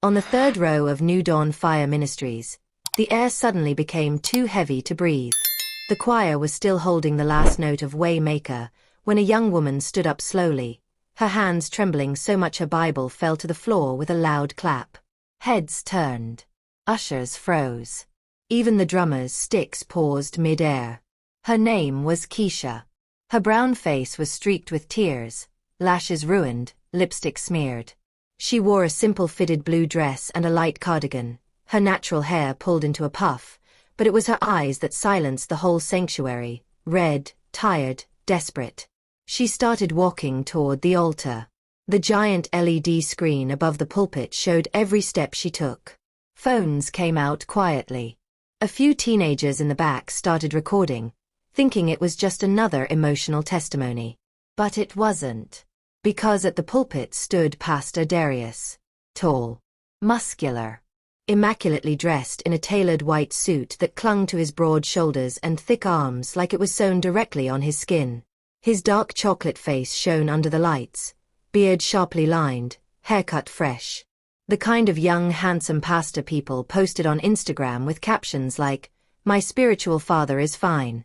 On the third row of new Dawn Fire Ministries, the air suddenly became too heavy to breathe. The choir was still holding the last note of Waymaker when a young woman stood up slowly, her hands trembling so much her Bible fell to the floor with a loud clap. Heads turned. Ushers froze. Even the drummer's sticks paused mid-air. Her name was Keisha. Her brown face was streaked with tears, lashes ruined, lipstick smeared. She wore a simple fitted blue dress and a light cardigan, her natural hair pulled into a puff, but it was her eyes that silenced the whole sanctuary, red, tired, desperate. She started walking toward the altar. The giant LED screen above the pulpit showed every step she took. Phones came out quietly. A few teenagers in the back started recording, thinking it was just another emotional testimony. But it wasn't. Because at the pulpit stood Pastor Darius. Tall. Muscular. Immaculately dressed in a tailored white suit that clung to his broad shoulders and thick arms like it was sewn directly on his skin. His dark chocolate face shone under the lights, beard sharply lined, haircut fresh. The kind of young, handsome pastor people posted on Instagram with captions like, "My spiritual father is fine."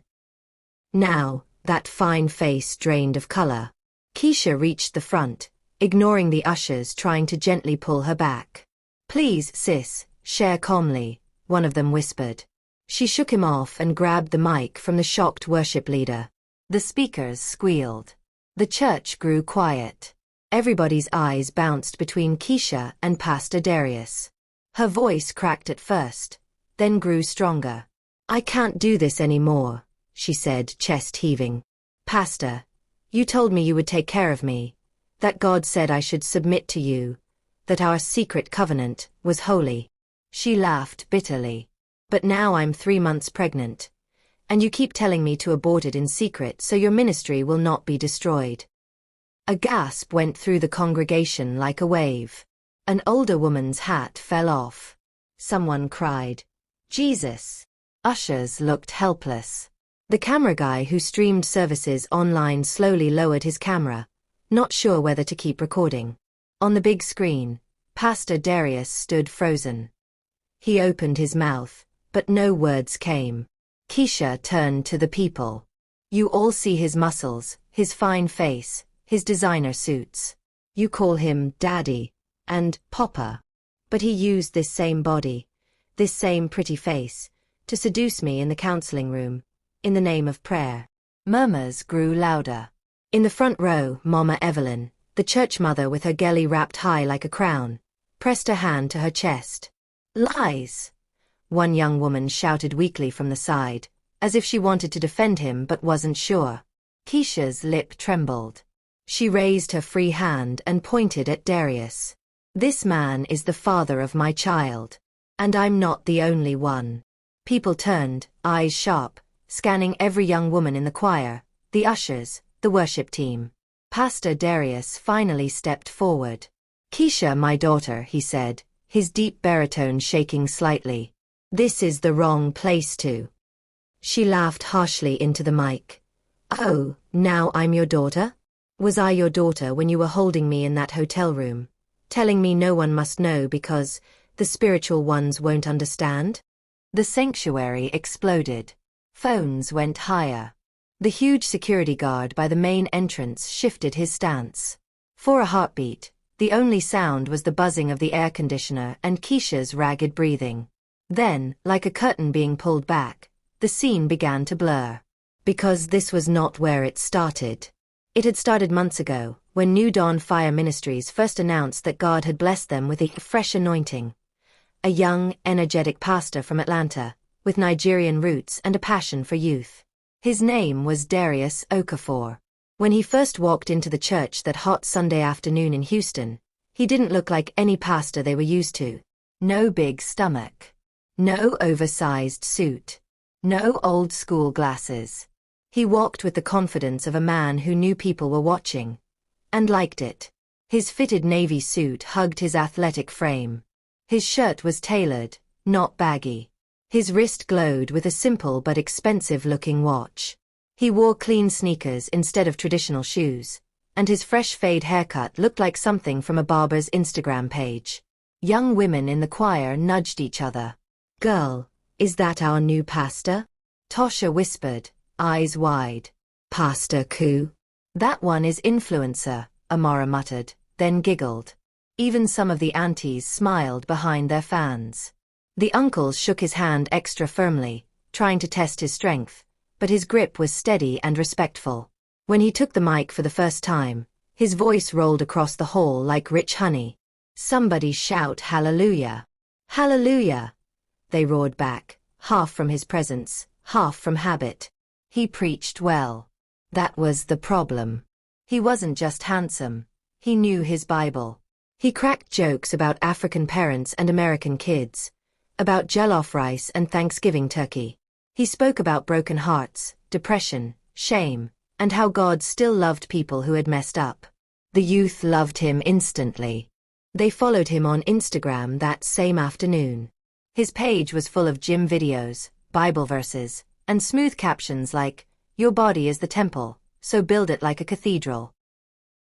Now, that fine face drained of color. Keisha reached the front, ignoring the ushers trying to gently pull her back. "Please, sis, share calmly," one of them whispered. She shook him off and grabbed the mic from the shocked worship leader. The speakers squealed. The church grew quiet. Everybody's eyes bounced between Keisha and Pastor Darius. Her voice cracked at first, then grew stronger. "I can't do this anymore," she said, chest heaving. "Pastor, you told me you would take care of me, that God said I should submit to you, that our secret covenant was holy." She laughed bitterly. "But now I'm 3 months pregnant, and you keep telling me to abort it in secret so your ministry will not be destroyed." A gasp went through the congregation like a wave. An older woman's hat fell off. Someone cried, "Jesus!" Ushers looked helpless. The camera guy who streamed services online slowly lowered his camera, not sure whether to keep recording. On the big screen, Pastor Darius stood frozen. He opened his mouth, but no words came. Keisha turned to the people. "You all see his muscles, his fine face, his designer suits. You call him Daddy and Papa. But he used this same body, this same pretty face, to seduce me in the counseling room, in the name of prayer." Murmurs grew louder. In the front row, Mama Evelyn, the church mother with her gelly wrapped high like a crown, pressed her hand to her chest. "Lies!" one young woman shouted weakly from the side, as if she wanted to defend him but wasn't sure. Keisha's lip trembled. She raised her free hand and pointed at Darius. "This man is the father of my child. And I'm not the only one." People turned, eyes sharp, scanning every young woman in the choir, the ushers, the worship team. Pastor Darius finally stepped forward. "Keisha, my daughter," he said, his deep baritone shaking slightly. "This is the wrong place to." She laughed harshly into the mic. "Oh, now I'm your daughter? Was I your daughter when you were holding me in that hotel room, telling me no one must know because the spiritual ones won't understand?" The sanctuary exploded. Phones went higher. The huge security guard by the main entrance shifted his stance. For a heartbeat, the only sound was the buzzing of the air conditioner and Keisha's ragged breathing. Then, like a curtain being pulled back, the scene began to blur. Because this was not where it started. It had started months ago, when New Dawn Fire Ministries first announced that God had blessed them with a fresh anointing. A young, energetic pastor from Atlanta, with Nigerian roots and a passion for youth. His name was Darius Okafor. When he first walked into the church that hot Sunday afternoon in Houston, he didn't look like any pastor they were used to. No big stomach. No oversized suit. No old-school glasses. He walked with the confidence of a man who knew people were watching. And liked it. His fitted navy suit hugged his athletic frame. His shirt was tailored, not baggy. His wrist glowed with a simple but expensive-looking watch. He wore clean sneakers instead of traditional shoes, and his fresh fade haircut looked like something from a barber's Instagram page. Young women in the choir nudged each other. "Girl, is that our new pastor?" Tosha whispered, eyes wide. "Pastor Ku?" "That one is influencer," Amara muttered, then giggled. Even some of the aunties smiled behind their fans. The uncle shook his hand extra firmly, trying to test his strength, but his grip was steady and respectful. When he took the mic for the first time, his voice rolled across the hall like rich honey. "Somebody shout hallelujah! Hallelujah!" They roared back, half from his presence, half from habit. He preached well. That was the problem. He wasn't just handsome. He knew his Bible. He cracked jokes about African parents and American kids, about jollof rice and Thanksgiving turkey. He spoke about broken hearts, depression, shame, and how God still loved people who had messed up. The youth loved him instantly. They followed him on Instagram that same afternoon. His page was full of gym videos, Bible verses, and smooth captions like, "Your body is the temple, so build it like a cathedral."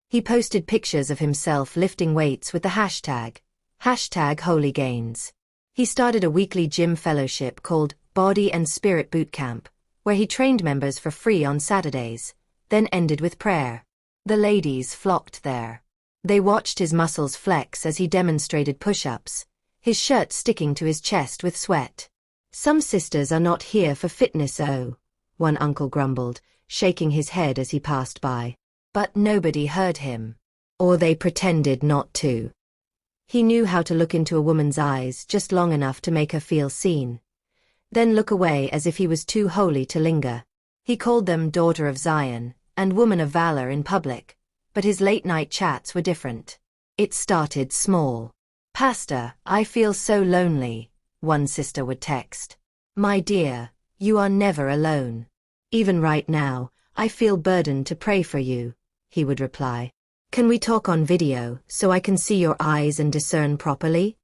He posted pictures of himself lifting weights with the hashtag Holy Gains. He started a weekly gym fellowship called Body and Spirit Bootcamp, where he trained members for free on Saturdays, then ended with prayer. The ladies flocked there. They watched his muscles flex as he demonstrated push-ups, his shirt sticking to his chest with sweat. "Some sisters are not here for fitness, one uncle grumbled, shaking his head as he passed by. But nobody heard him. Or they pretended not to. He knew how to look into a woman's eyes just long enough to make her feel seen, then look away as if he was too holy to linger. He called them Daughter of Zion and Woman of Valor in public, but his late-night chats were different. It started small. "Pastor, I feel so lonely," one sister would text. "My dear, you are never alone. Even right now, I feel burdened to pray for you," he would reply. "Can we talk on video so I can see your eyes and discern properly?"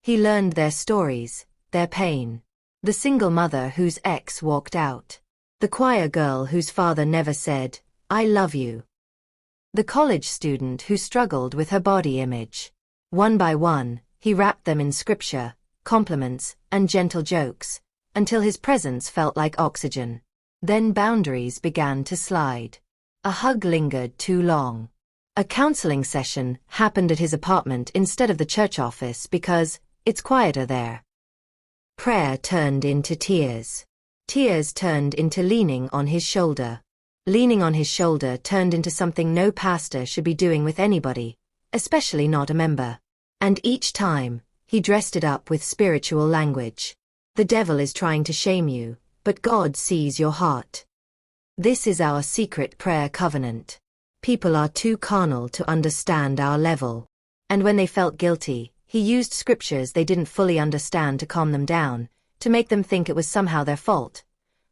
He learned their stories, their pain. The single mother whose ex walked out. The choir girl whose father never said, "I love you." The college student who struggled with her body image. One by one, he wrapped them in scripture, compliments, and gentle jokes, until his presence felt like oxygen. Then boundaries began to slide. A hug lingered too long. A counseling session happened at his apartment instead of the church office because it's quieter there. Prayer turned into tears. Tears turned into leaning on his shoulder. Leaning on his shoulder turned into something no pastor should be doing with anybody, especially not a member. And each time, he dressed it up with spiritual language. "The devil is trying to shame you, but God sees your heart. This is our secret prayer covenant. People are too carnal to understand our level." And when they felt guilty, he used scriptures they didn't fully understand to calm them down, to make them think it was somehow their fault,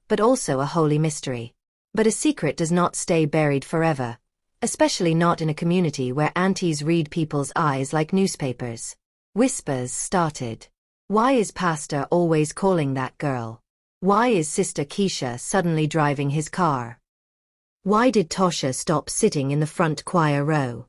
but also a holy mystery. But a secret does not stay buried forever, especially not in a community where aunties read people's eyes like newspapers. Whispers started. Why is Pastor always calling that girl? Why is Sister Keisha suddenly driving his car? Why did Tosha stop sitting in the front choir row?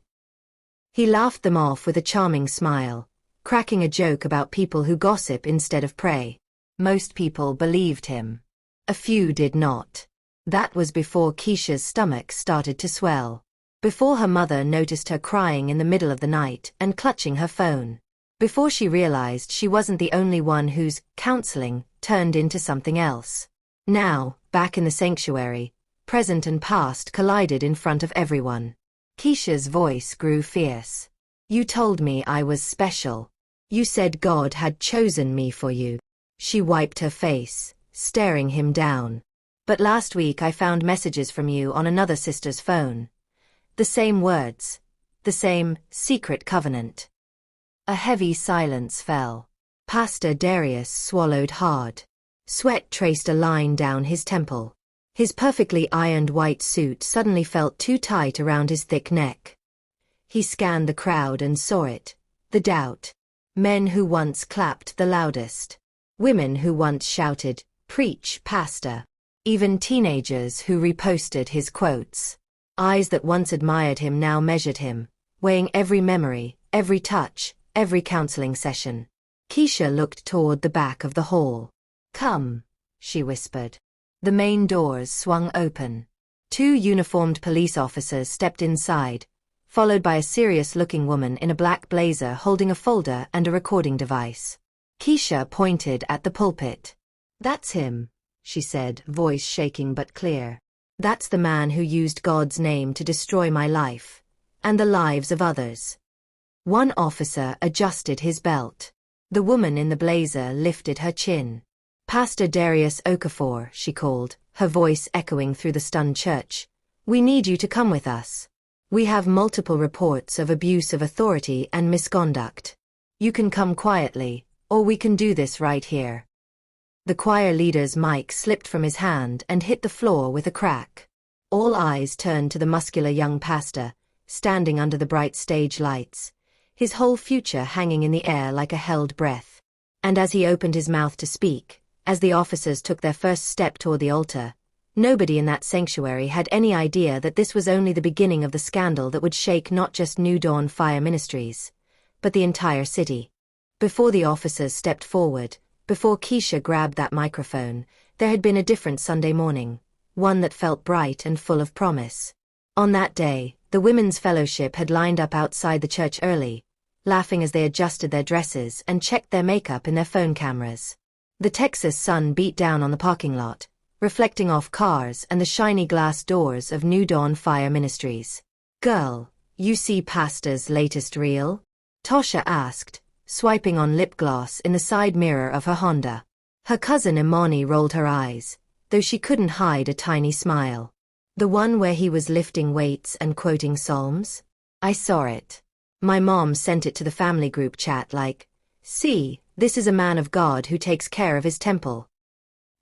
He laughed them off with a charming smile, cracking a joke about people who gossip instead of pray. Most people believed him. A few did not. That was before Keisha's stomach started to swell. Before her mother noticed her crying in the middle of the night and clutching her phone. Before she realized she wasn't the only one whose counseling turned into something else. Now, back in the sanctuary, present and past collided in front of everyone. Keisha's voice grew fierce. "You told me I was special. You said God had chosen me for you." She wiped her face, staring him down. "But last week I found messages from you on another sister's phone. The same words. The same secret covenant." A heavy silence fell. Pastor Darius swallowed hard. Sweat traced a line down his temple. His perfectly ironed white suit suddenly felt too tight around his thick neck. He scanned the crowd and saw it. The doubt. Men who once clapped the loudest. Women who once shouted, "Preach, Pastor." Even teenagers who reposted his quotes. Eyes that once admired him now measured him, weighing every memory, every touch, every counseling session. Keisha looked toward the back of the hall. "Come," she whispered. The main doors swung open. 2 uniformed police officers stepped inside, followed by a serious-looking woman in a black blazer holding a folder and a recording device. Keisha pointed at the pulpit. "That's him," she said, voice shaking but clear. "That's the man who used God's name to destroy my life, and the lives of others." One officer adjusted his belt. The woman in the blazer lifted her chin. "Pastor Darius Okafor," she called, her voice echoing through the stunned church. "We need you to come with us. We have multiple reports of abuse of authority and misconduct. You can come quietly, or we can do this right here." The choir leader's mic slipped from his hand and hit the floor with a crack. All eyes turned to the muscular young pastor, standing under the bright stage lights, his whole future hanging in the air like a held breath. And as he opened his mouth to speak, as the officers took their first step toward the altar, nobody in that sanctuary had any idea that this was only the beginning of the scandal that would shake not just New Dawn Fire Ministries, but the entire city. Before the officers stepped forward, before Keisha grabbed that microphone, there had been a different Sunday morning, one that felt bright and full of promise. On that day, the Women's Fellowship had lined up outside the church early, laughing as they adjusted their dresses and checked their makeup in their phone cameras. The Texas sun beat down on the parking lot, reflecting off cars and the shiny glass doors of New Dawn Fire Ministries. "Girl, you see Pastor's latest reel?" Tasha asked, swiping on lip gloss in the side mirror of her Honda. Her cousin Imani rolled her eyes, though she couldn't hide a tiny smile. "The one where he was lifting weights and quoting psalms? I saw it. My mom sent it to the family group chat like, 'See, this is a man of God who takes care of his temple.'"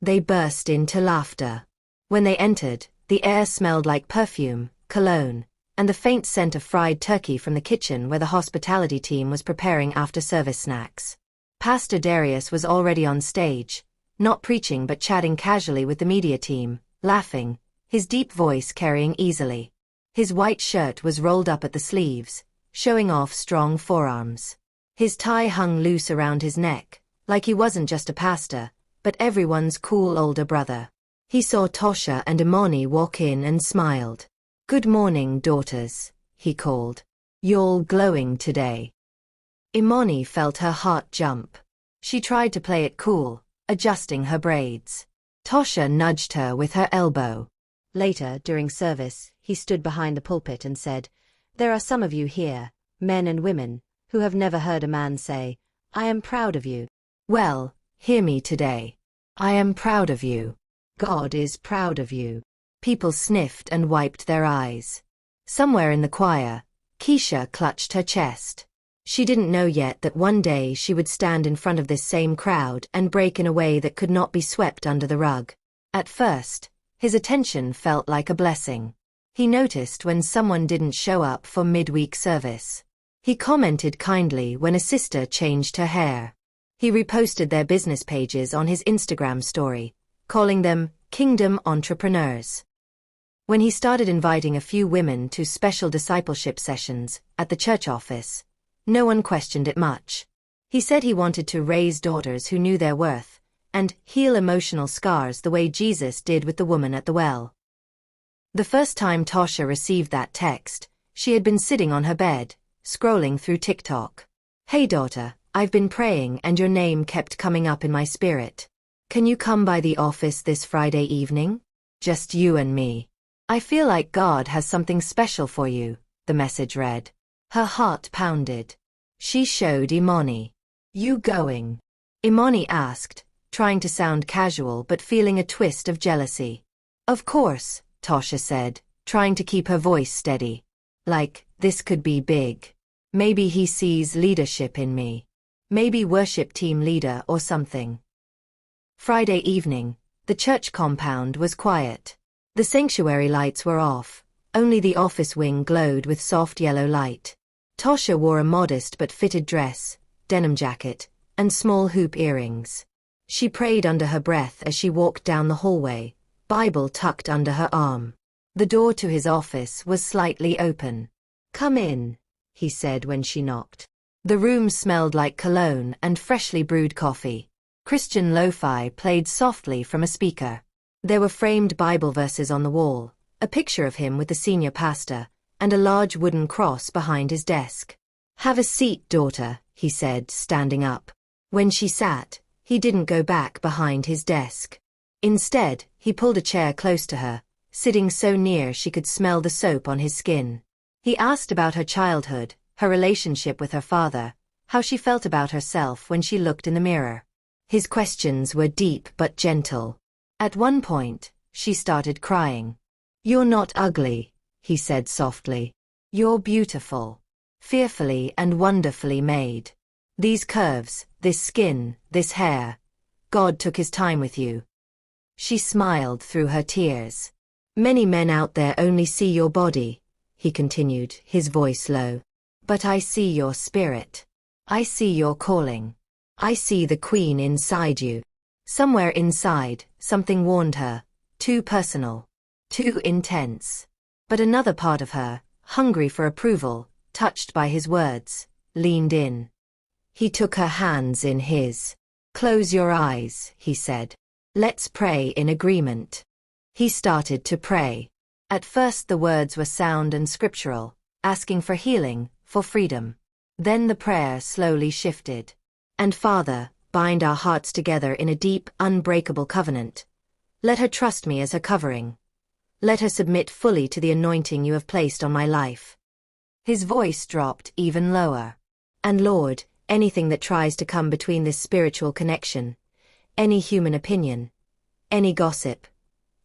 They burst into laughter. When they entered, the air smelled like perfume, cologne, and the faint scent of fried turkey from the kitchen where the hospitality team was preparing after-service snacks. Pastor Darius was already on stage, not preaching but chatting casually with the media team, laughing, his deep voice carrying easily. His white shirt was rolled up at the sleeves, showing off strong forearms. His tie hung loose around his neck, like he wasn't just a pastor, but everyone's cool older brother. He saw Tasha and Imani walk in and smiled. "Good morning, daughters," he called. "You're glowing today." Imani felt her heart jump. She tried to play it cool, adjusting her braids. Tasha nudged her with her elbow. Later, during service, he stood behind the pulpit and said, "There are some of you here, men and women, who have never heard a man say, 'I am proud of you.' Well, hear me today. I am proud of you. God is proud of you." People sniffed and wiped their eyes. Somewhere in the choir, Keisha clutched her chest. She didn't know yet that one day she would stand in front of this same crowd and break in a way that could not be swept under the rug. At first, his attention felt like a blessing. He noticed when someone didn't show up for midweek service. He commented kindly when a sister changed her hair. He reposted their business pages on his Instagram story, calling them Kingdom Entrepreneurs. When he started inviting a few women to special discipleship sessions at the church office, no one questioned it much. He said he wanted to raise daughters who knew their worth and heal emotional scars the way Jesus did with the woman at the well. The first time Tasha received that text, she had been sitting on her bed, scrolling through TikTok. "Hey daughter, I've been praying and your name kept coming up in my spirit. Can you come by the office this Friday evening? Just you and me. I feel like God has something special for you," the message read. Her heart pounded. She showed Imani. "You going?" Imani asked, trying to sound casual but feeling a twist of jealousy. "Of course," Tasha said, trying to keep her voice steady. "Like, this could be big. Maybe he sees leadership in me. Maybe worship team leader or something." Friday evening, the church compound was quiet. The sanctuary lights were off, only the office wing glowed with soft yellow light. Tasha wore a modest but fitted dress, denim jacket, and small hoop earrings. She prayed under her breath as she walked down the hallway, Bible tucked under her arm. The door to his office was slightly open. "Come in," he said when she knocked. The room smelled like cologne and freshly brewed coffee. Christian lo-fi played softly from a speaker. There were framed Bible verses on the wall, a picture of him with the senior pastor, and a large wooden cross behind his desk. "Have a seat, daughter," he said, standing up. When she sat, he didn't go back behind his desk. Instead, he pulled a chair close to her, sitting so near she could smell the soap on his skin. He asked about her childhood, her relationship with her father, how she felt about herself when she looked in the mirror. His questions were deep but gentle. At one point, she started crying. "You're not ugly," he said softly. "You're beautiful. Fearfully and wonderfully made. These curves, this skin, this hair. God took his time with you." She smiled through her tears. "Many men out there only see your body," he continued, his voice low. "But I see your spirit. I see your calling. I see the queen inside you." Somewhere inside, something warned her. Too personal. Too intense. But another part of her, hungry for approval, touched by his words, leaned in. He took her hands in his. "Close your eyes," he said. "Let's pray in agreement." He started to pray. At first the words were sound and scriptural, asking for healing, for freedom. Then the prayer slowly shifted. "And Father, bind our hearts together in a deep, unbreakable covenant. Let her trust me as her covering. Let her submit fully to the anointing you have placed on my life." His voice dropped even lower. "And Lord, anything that tries to come between this spiritual connection, any human opinion, any gossip,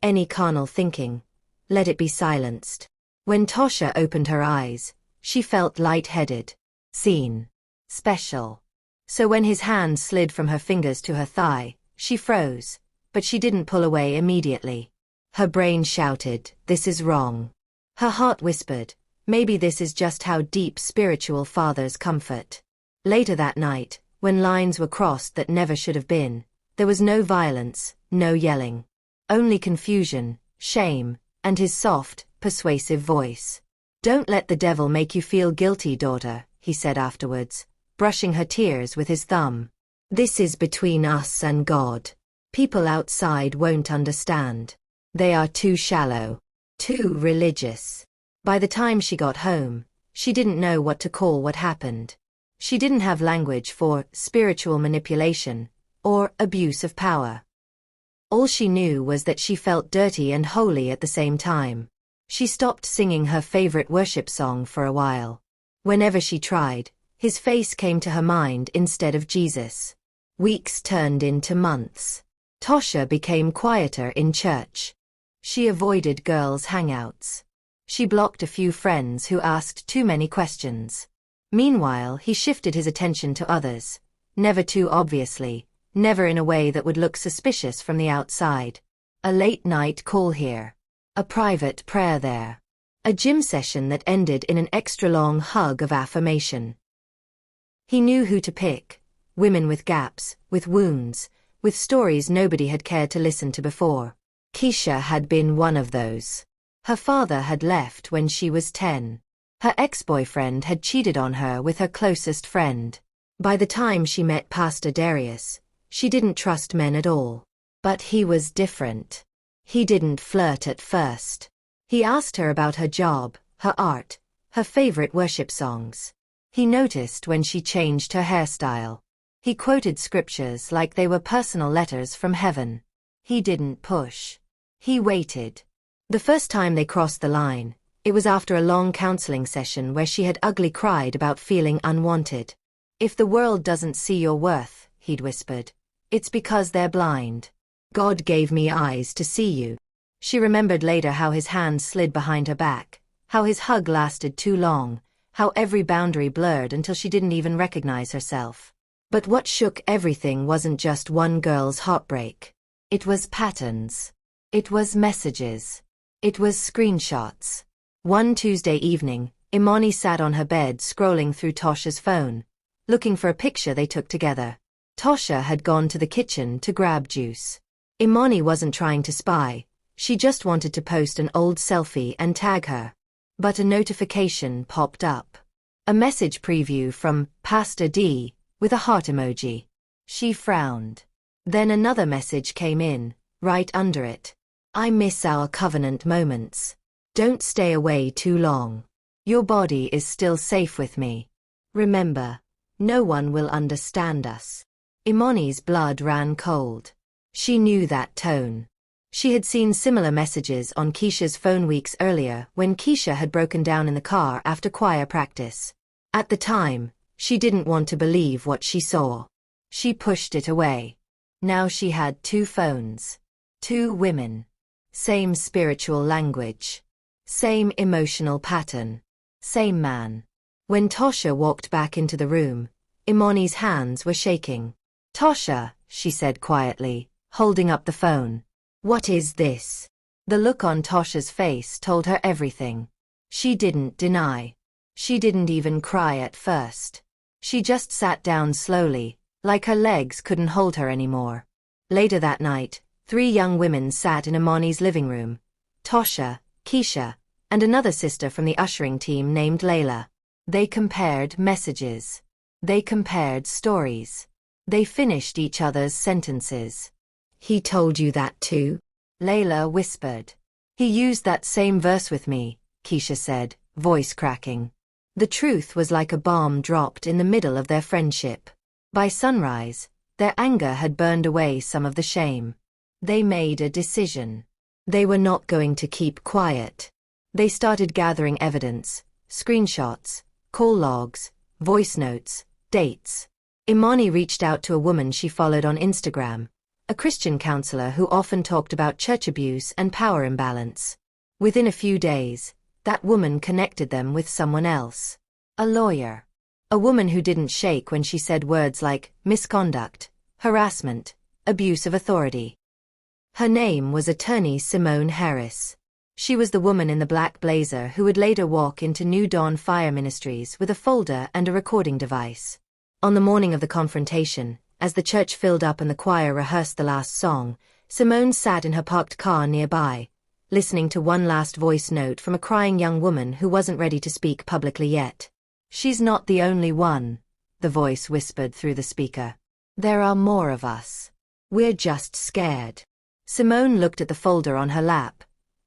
any carnal thinking, let it be silenced." When Tasha opened her eyes, she felt lightheaded. Seen. Special. So when his hand slid from her fingers to her thigh, she froze, but she didn't pull away immediately. Her brain shouted, "This is wrong." Her heart whispered, "Maybe this is just how deep spiritual fathers comfort." Later that night, when lines were crossed that never should have been, there was no violence, no yelling. Only confusion, shame, and his soft, persuasive voice. "Don't let the devil make you feel guilty, daughter," he said afterwards, brushing her tears with his thumb. "This is between us and God. People outside won't understand. They are too shallow, too religious." By the time she got home, she didn't know what to call what happened. She didn't have language for spiritual manipulation or abuse of power. All she knew was that she felt dirty and holy at the same time. She stopped singing her favorite worship song for a while. Whenever she tried, his face came to her mind instead of Jesus. Weeks turned into months. Tasha became quieter in church. She avoided girls' hangouts. She blocked a few friends who asked too many questions. Meanwhile, he shifted his attention to others, never too obviously, never in a way that would look suspicious from the outside. A late-night call here. A private prayer there. A gym session that ended in an extra-long hug of affirmation. He knew who to pick. Women with gaps, with wounds, with stories nobody had cared to listen to before. Keisha had been one of those. Her father had left when she was 10. Her ex-boyfriend had cheated on her with her closest friend. By the time she met Pastor Darius, she didn't trust men at all. But he was different. He didn't flirt at first. He asked her about her job, her art, her favorite worship songs. He noticed when she changed her hairstyle. He quoted scriptures like they were personal letters from heaven. He didn't push. He waited. The first time they crossed the line, it was after a long counseling session where she had ugly cried about feeling unwanted. "If the world doesn't see your worth," he'd whispered, "it's because they're blind. God gave me eyes to see you." She remembered later how his hand slid behind her back, how his hug lasted too long, how every boundary blurred until she didn't even recognize herself. But what shook everything wasn't just one girl's heartbreak. It was patterns. It was messages. It was screenshots. One Tuesday evening, Imani sat on her bed scrolling through Tasha's phone, looking for a picture they took together. Tasha had gone to the kitchen to grab juice. Imani wasn't trying to spy, she just wanted to post an old selfie and tag her. But a notification popped up. A message preview from Pastor D with a heart emoji. She frowned. Then another message came in, right under it. I miss our covenant moments. Don't stay away too long. Your body is still safe with me. Remember, no one will understand us. Imani's blood ran cold. She knew that tone. She had seen similar messages on Keisha's phone weeks earlier when Keisha had broken down in the car after choir practice. At the time, she didn't want to believe what she saw. She pushed it away. Now she had two phones. Two women. Same spiritual language. Same emotional pattern. Same man. When Tosha walked back into the room, Imani's hands were shaking. Tosha, she said quietly, holding up the phone. What is this? The look on Tosha's face told her everything. She didn't deny. She didn't even cry at first. She just sat down slowly, like her legs couldn't hold her anymore. Later that night, 3 young women sat in Imani's living room. Tosha, Keisha, and another sister from the ushering team named Layla. They compared messages. They compared stories. They finished each other's sentences. He told you that too? Layla whispered. He used that same verse with me, Keisha said, voice cracking. The truth was like a bomb dropped in the middle of their friendship. By sunrise, their anger had burned away some of the shame. They made a decision. They were not going to keep quiet. They started gathering evidence, screenshots, call logs, voice notes, dates. Imani reached out to a woman she followed on Instagram, a Christian counselor who often talked about church abuse and power imbalance. Within a few days, that woman connected them with someone else. A lawyer. A woman who didn't shake when she said words like misconduct, harassment, abuse of authority. Her name was attorney Simone Harris. She was the woman in the black blazer who would later walk into New Dawn Fire Ministries with a folder and a recording device. On the morning of the confrontation, as the church filled up and the choir rehearsed the last song, Simone sat in her parked car nearby, listening to one last voice note from a crying young woman who wasn't ready to speak publicly yet. She's not the only one, the voice whispered through the speaker. There are more of us. We're just scared. Simone looked at the folder on her lap.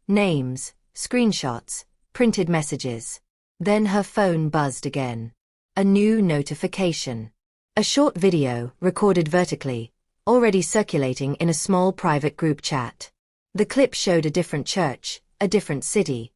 Names, screenshots, printed messages. Then her phone buzzed again. A new notification. A short video, recorded vertically, already circulating in a small private group chat. The clip showed a different church, a different city,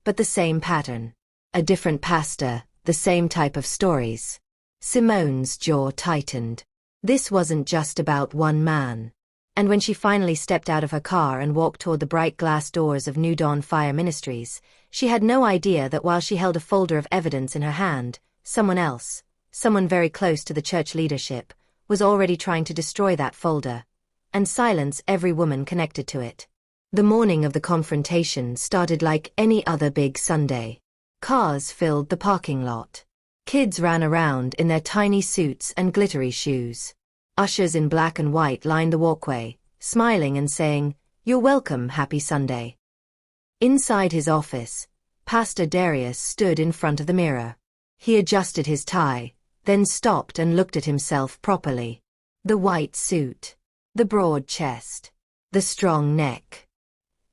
but the same pattern. A different pastor, the same type of stories. Simone's jaw tightened. This wasn't just about one man. And when she finally stepped out of her car and walked toward the bright glass doors of New Dawn Fire Ministries, she had no idea that while she held a folder of evidence in her hand, someone else, someone very close to the church leadership, was already trying to destroy that folder and silence every woman connected to it. The morning of the confrontation started like any other big Sunday. Cars filled the parking lot. Kids ran around in their tiny suits and glittery shoes. Ushers in black and white lined the walkway, smiling and saying, "You're welcome, happy Sunday." Inside his office, Pastor Darius stood in front of the mirror. He adjusted his tie, then stopped and looked at himself properly. The white suit. The broad chest. The strong neck.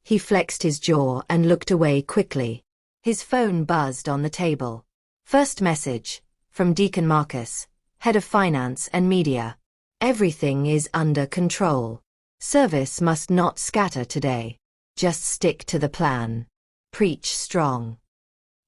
He flexed his jaw and looked away quickly. His phone buzzed on the table. First message, from Deacon Marcus, head of finance and media. Everything is under control. Service must not scatter today. Just stick to the plan. Preach strong.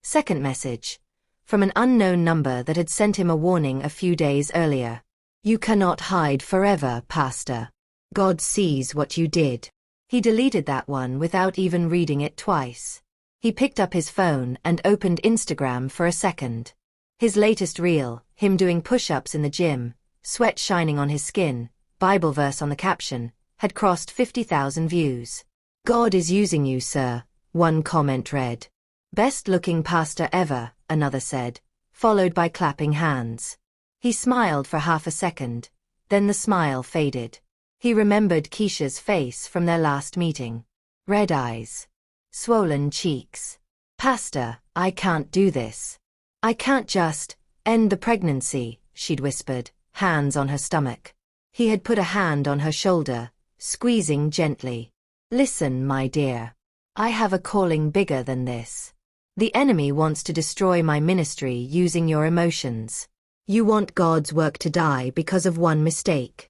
Second message, from an unknown number that had sent him a warning a few days earlier. You cannot hide forever, Pastor. God sees what you did. He deleted that one without even reading it twice. He picked up his phone and opened Instagram for a second. His latest reel, him doing push-ups in the gym, sweat shining on his skin, Bible verse on the caption, had crossed 50,000 views. God is using you, sir, one comment read. Best-looking pastor ever, another said, followed by clapping hands. He smiled for half a second, then the smile faded. He remembered Keisha's face from their last meeting. Red eyes. Swollen cheeks. Pastor, I can't do this. I can't just end the pregnancy, she'd whispered, hands on her stomach. He had put a hand on her shoulder, squeezing gently. Listen, my dear. I have a calling bigger than this. The enemy wants to destroy my ministry using your emotions. You want God's work to die because of one mistake.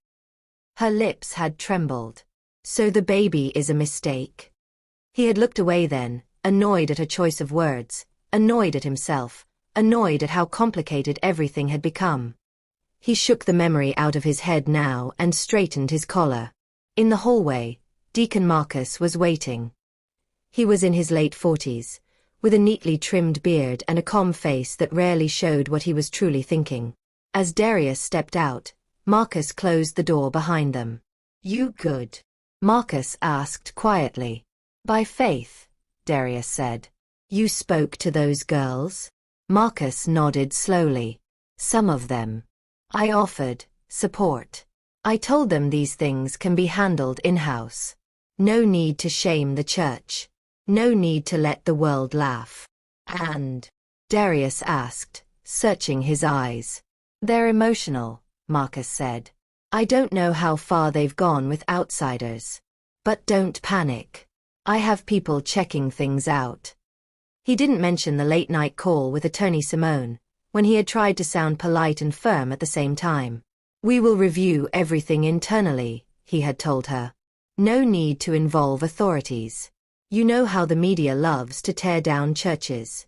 Her lips had trembled. So the baby is a mistake? He had looked away then, annoyed at her choice of words, annoyed at himself, annoyed at how complicated everything had become. He shook the memory out of his head now and straightened his collar. In the hallway, Deacon Marcus was waiting. He was in his late 40s, with a neatly trimmed beard and a calm face that rarely showed what he was truly thinking. As Darius stepped out, Marcus closed the door behind them. You good? Marcus asked quietly. By faith, Darius said. You spoke to those girls? Marcus nodded slowly. Some of them. I offered support. I told them these things can be handled in-house. No need to shame the church. No need to let the world laugh. And? Darius asked, searching his eyes. They're emotional, Marcus said. I don't know how far they've gone with outsiders. But don't panic. I have people checking things out. He didn't mention the late-night call with Attorney Simone, when he had tried to sound polite and firm at the same time. We will review everything internally, he had told her. No need to involve authorities. You know how the media loves to tear down churches.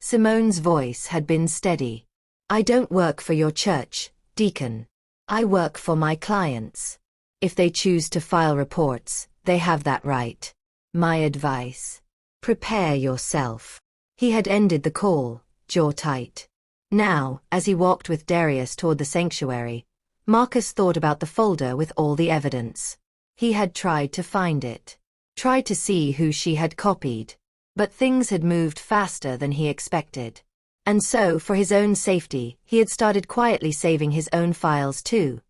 Simone's voice had been steady. I don't work for your church, Deacon. I work for my clients. If they choose to file reports, they have that right. My advice: prepare yourself. He had ended the call, jaw tight. Now, as he walked with Darius toward the sanctuary, Marcus thought about the folder with all the evidence. He had tried to find it. Tried to see who she had copied. But things had moved faster than he expected. And so, for his own safety, he had started quietly saving his own files too.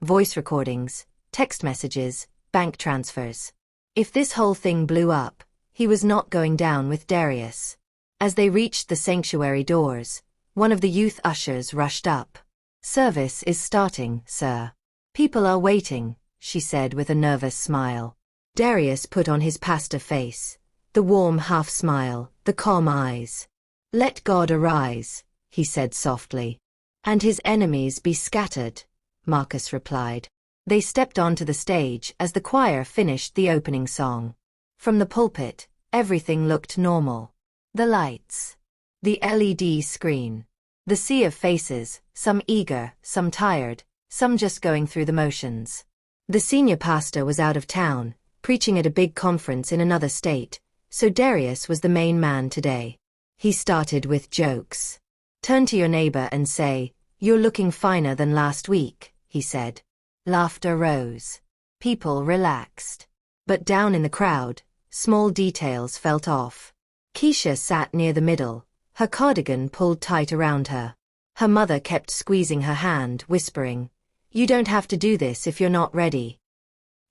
Voice recordings, text messages, bank transfers. If this whole thing blew up, he was not going down with Darius. As they reached the sanctuary doors, one of the youth ushers rushed up. Service is starting, sir. People are waiting, she said with a nervous smile. Darius put on his pastor face, the warm half smile, the calm eyes. Let God arise, he said softly. And his enemies be scattered, Marcus replied. They stepped onto the stage as the choir finished the opening song. From the pulpit, everything looked normal. The lights. The LED screen. The sea of faces, some eager, some tired, some just going through the motions. The senior pastor was out of town, preaching at a big conference in another state, so Darius was the main man today. He started with jokes. Turn to your neighbor and say, "You're looking finer than last week," he said. Laughter rose. People relaxed. But down in the crowd, small details felt off. Keisha sat near the middle, her cardigan pulled tight around her. Her mother kept squeezing her hand, whispering, "You don't have to do this if you're not ready."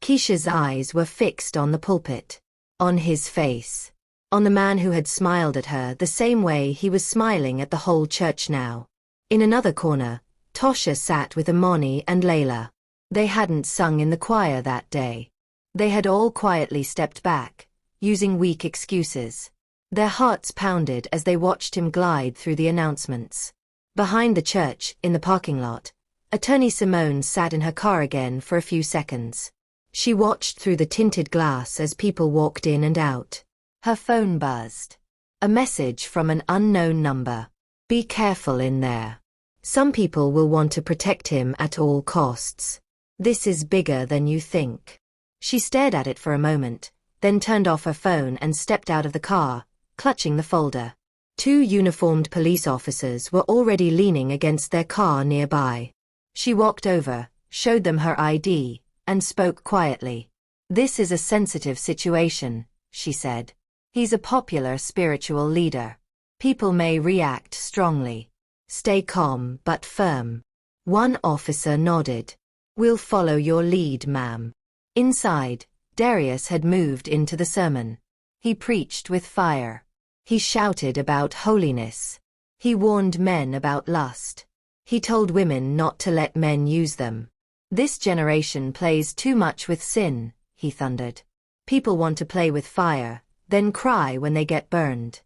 Keisha's eyes were fixed on the pulpit. On his face. On the man who had smiled at her the same way he was smiling at the whole church now. In another corner, Tosha sat with Imani and Layla. They hadn't sung in the choir that day. They had all quietly stepped back, using weak excuses. Their hearts pounded as they watched him glide through the announcements. Behind the church, in the parking lot, Attorney Simone sat in her car again for a few seconds. She watched through the tinted glass as people walked in and out. Her phone buzzed. A message from an unknown number. Be careful in there. Some people will want to protect him at all costs. This is bigger than you think. She stared at it for a moment, then turned off her phone and stepped out of the car, clutching the folder. 2 uniformed police officers were already leaning against their car nearby. She walked over, showed them her ID, and spoke quietly. This is a sensitive situation, she said. He's a popular spiritual leader. People may react strongly. Stay calm but firm. One officer nodded. We'll follow your lead, ma'am. Inside, Darius had moved into the sermon. He preached with fire. He shouted about holiness. He warned men about lust. He told women not to let men use them. This generation plays too much with sin, he thundered. People want to play with fire, then cry when they get burned.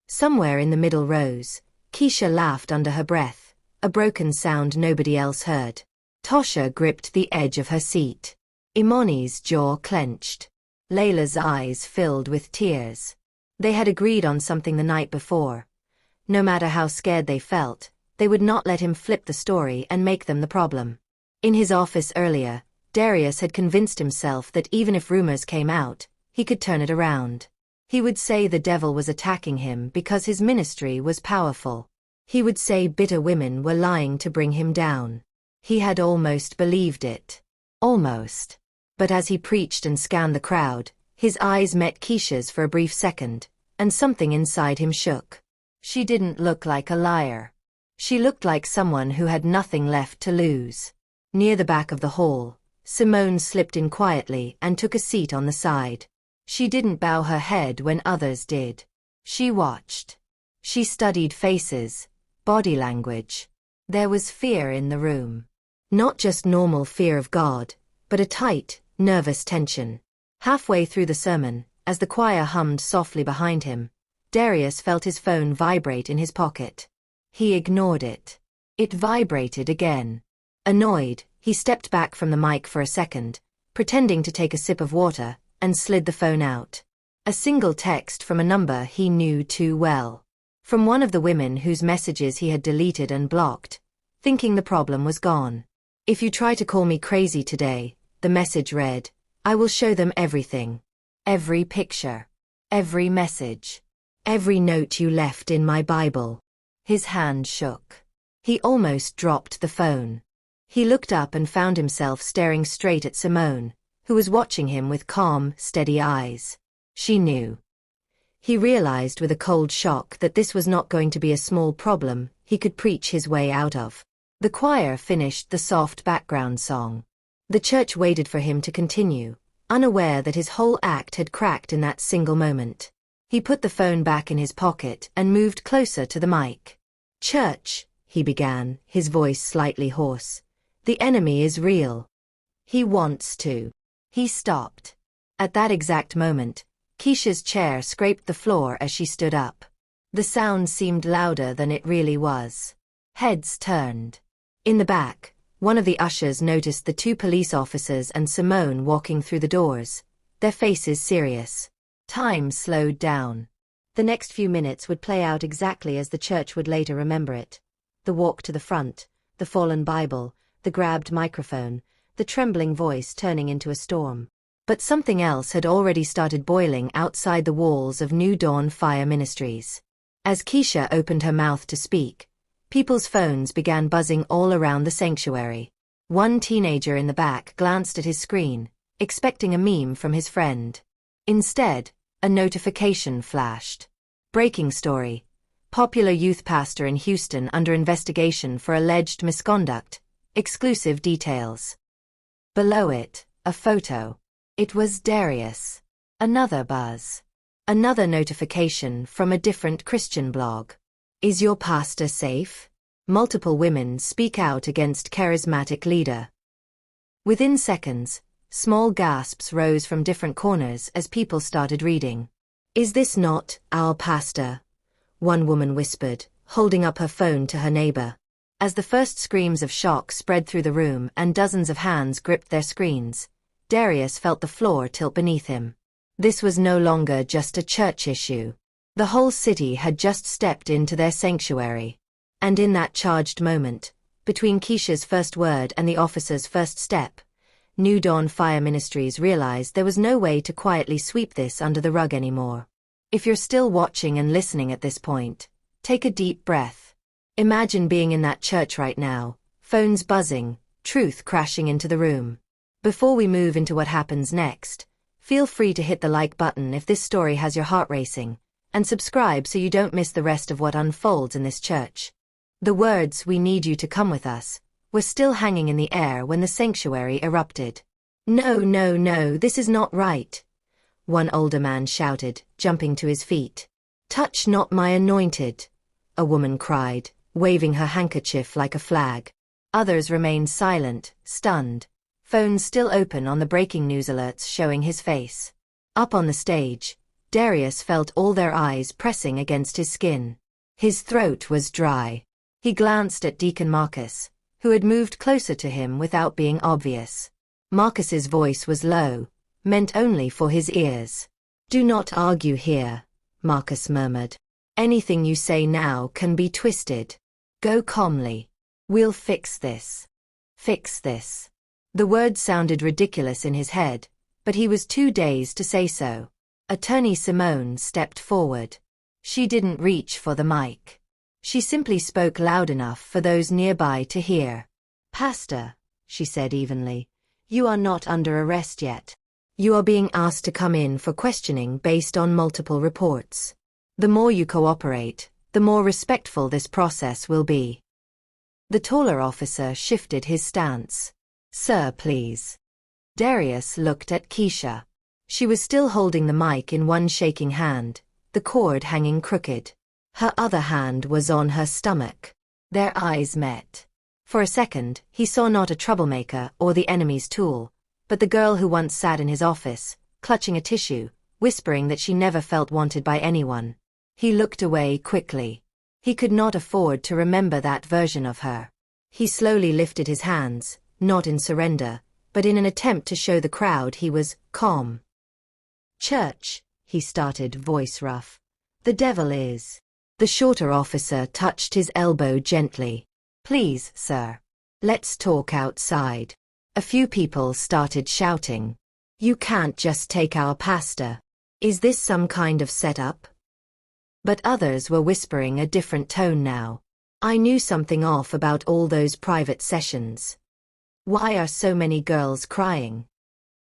Somewhere in the middle rows, Keisha laughed under her breath, a broken sound nobody else heard. Tosha gripped the edge of her seat. Imani's jaw clenched. Layla's eyes filled with tears. They had agreed on something the night before. No matter how scared they felt, they would not let him flip the story and make them the problem. In his office earlier, Darius had convinced himself that even if rumors came out, he could turn it around. He would say the devil was attacking him because his ministry was powerful. He would say bitter women were lying to bring him down. He had almost believed it. Almost. But as he preached and scanned the crowd, his eyes met Keisha's for a brief second, and something inside him shook. She didn't look like a liar. She looked like someone who had nothing left to lose. Near the back of the hall, Simone slipped in quietly and took a seat on the side. She didn't bow her head when others did. She watched. She studied faces, body language. There was fear in the room. Not just normal fear of God, but a tight, nervous tension. Halfway through the sermon, as the choir hummed softly behind him, Darius felt his phone vibrate in his pocket. He ignored it. It vibrated again. Annoyed, he stepped back from the mic for a second, pretending to take a sip of water, and slid the phone out. A single text from a number he knew too well. From one of the women whose messages he had deleted and blocked, thinking the problem was gone. If you try to call me crazy today, the message read, I will show them everything. Every picture. Every message. Every note you left in my Bible. His hand shook. He almost dropped the phone. He looked up and found himself staring straight at Simone, who was watching him with calm, steady eyes. She knew. He realized with a cold shock that this was not going to be a small problem he could preach his way out of. The choir finished the soft background song. The church waited for him to continue, unaware that his whole act had cracked in that single moment. He put the phone back in his pocket and moved closer to the mic. Church, he began, his voice slightly hoarse. The enemy is real. He wants to. He stopped. At that exact moment, Keisha's chair scraped the floor as she stood up. The sound seemed louder than it really was. Heads turned. In the back, one of the ushers noticed the two police officers and Simone walking through the doors, their faces serious. Time slowed down. The next few minutes would play out exactly as the church would later remember it. The walk to the front, the fallen Bible, the grabbed microphone, the trembling voice turning into a storm. But something else had already started boiling outside the walls of New Dawn Fire Ministries. As Keisha opened her mouth to speak, people's phones began buzzing all around the sanctuary. One teenager in the back glanced at his screen, expecting a meme from his friend. Instead, a notification flashed. Breaking story. Popular youth pastor in Houston under investigation for alleged misconduct. Exclusive details. Below it, a photo. It was Darius. Another buzz. Another notification from a different Christian blog. Is your pastor safe? Multiple women speak out against charismatic leader. Within seconds, small gasps rose from different corners as people started reading. Is this not our pastor? One woman whispered, holding up her phone to her neighbor. As the first screams of shock spread through the room and dozens of hands gripped their screens, Darius felt the floor tilt beneath him. This was no longer just a church issue. The whole city had just stepped into their sanctuary. And in that charged moment, between Keisha's first word and the officer's first step, New Dawn Fire Ministries realized there was no way to quietly sweep this under the rug anymore. If you're still watching and listening at this point, take a deep breath. Imagine being in that church right now, phones buzzing, truth crashing into the room. Before we move into what happens next, feel free to hit the like button if this story has your heart racing, and subscribe so you don't miss the rest of what unfolds in this church. The words, "We need you to come with us," were still hanging in the air when the sanctuary erupted. No, no, no, this is not right. One older man shouted, jumping to his feet. Touch not my anointed. a woman cried, waving her handkerchief like a flag. Others remained silent, stunned, phones still open on the breaking news alerts showing his face. Up on the stage, Darius felt all their eyes pressing against his skin. His throat was dry. He glanced at Deacon Marcus, who had moved closer to him without being obvious. Marcus's voice was low, meant only for his ears. "Do not argue here," Marcus murmured. "Anything you say now can be twisted. Go calmly. We'll fix this. Fix this." The words sounded ridiculous in his head, but he was too dazed to say so. Attorney Simone stepped forward. She didn't reach for the mic. She simply spoke loud enough for those nearby to hear. "Pastor," she said evenly, "you are not under arrest yet. You are being asked to come in for questioning based on multiple reports. The more you cooperate, the more respectful this process will be." The taller officer shifted his stance. "Sir, please." Darius looked at Keisha. She was still holding the mic in one shaking hand, the cord hanging crooked. Her other hand was on her stomach. Their eyes met. For a second, he saw not a troublemaker or the enemy's tool, but the girl who once sat in his office, clutching a tissue, whispering that she never felt wanted by anyone. He looked away quickly. He could not afford to remember that version of her. He slowly lifted his hands, not in surrender, but in an attempt to show the crowd he was calm. "Church," he started, voice rough. "The devil is." The shorter officer touched his elbow gently. "Please, sir. Let's talk outside." A few people started shouting. "You can't just take our pastor. Is this some kind of setup?" But others were whispering a different tone now. "I knew something off about all those private sessions. Why are so many girls crying?"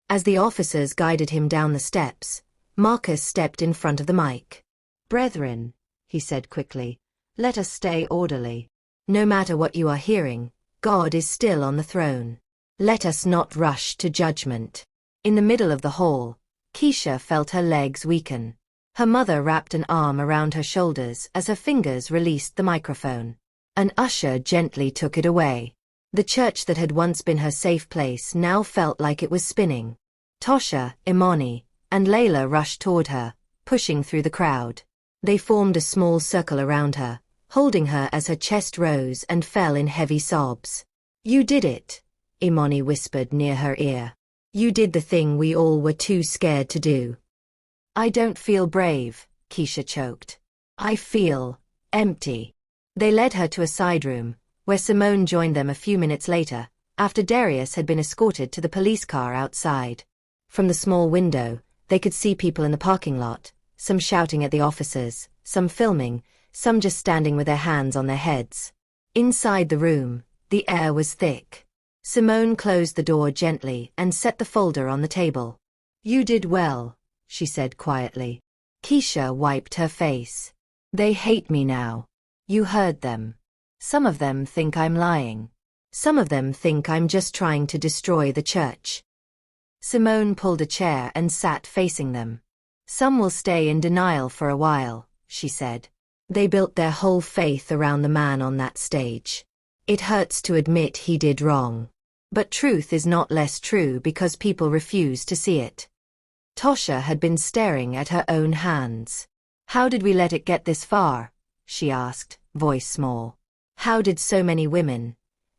As the officers guided him down the steps, Marcus stepped in front of the mic. "Brethren," he said quickly, "let us stay orderly. No matter what you are hearing, God is still on the throne. Let us not rush to judgment." In the middle of the hall, Keisha felt her legs weaken. Her mother wrapped an arm around her shoulders as her fingers released the microphone. An usher gently took it away. The church that had once been her safe place now felt like it was spinning. Tosha, Imani, and Layla rushed toward her, pushing through the crowd. They formed a small circle around her, holding her as her chest rose and fell in heavy sobs. "You did it," Imani whispered near her ear. "You did the thing we all were too scared to do." "I don't feel brave," Keisha choked. "I feel empty." They led her to a side room, where Simone joined them a few minutes later, after Darius had been escorted to the police car outside. From the small window, they could see people in the parking lot, some shouting at the officers, some filming, some just standing with their hands on their heads. Inside the room, the air was thick. Simone closed the door gently and set the folder on the table. "You did well," she said quietly. Keisha wiped her face. "They hate me now. You heard them. Some of them think I'm lying. Some of them think I'm just trying to destroy the church." Simone pulled a chair and sat facing them. "Some will stay in denial for a while," she said. "They built their whole faith around the man on that stage. It hurts to admit he did wrong. But truth is not less true because people refuse to see it." Tosha had been staring at her own hands. "How did we let it get this far?" she asked, voice small. "How did so many women?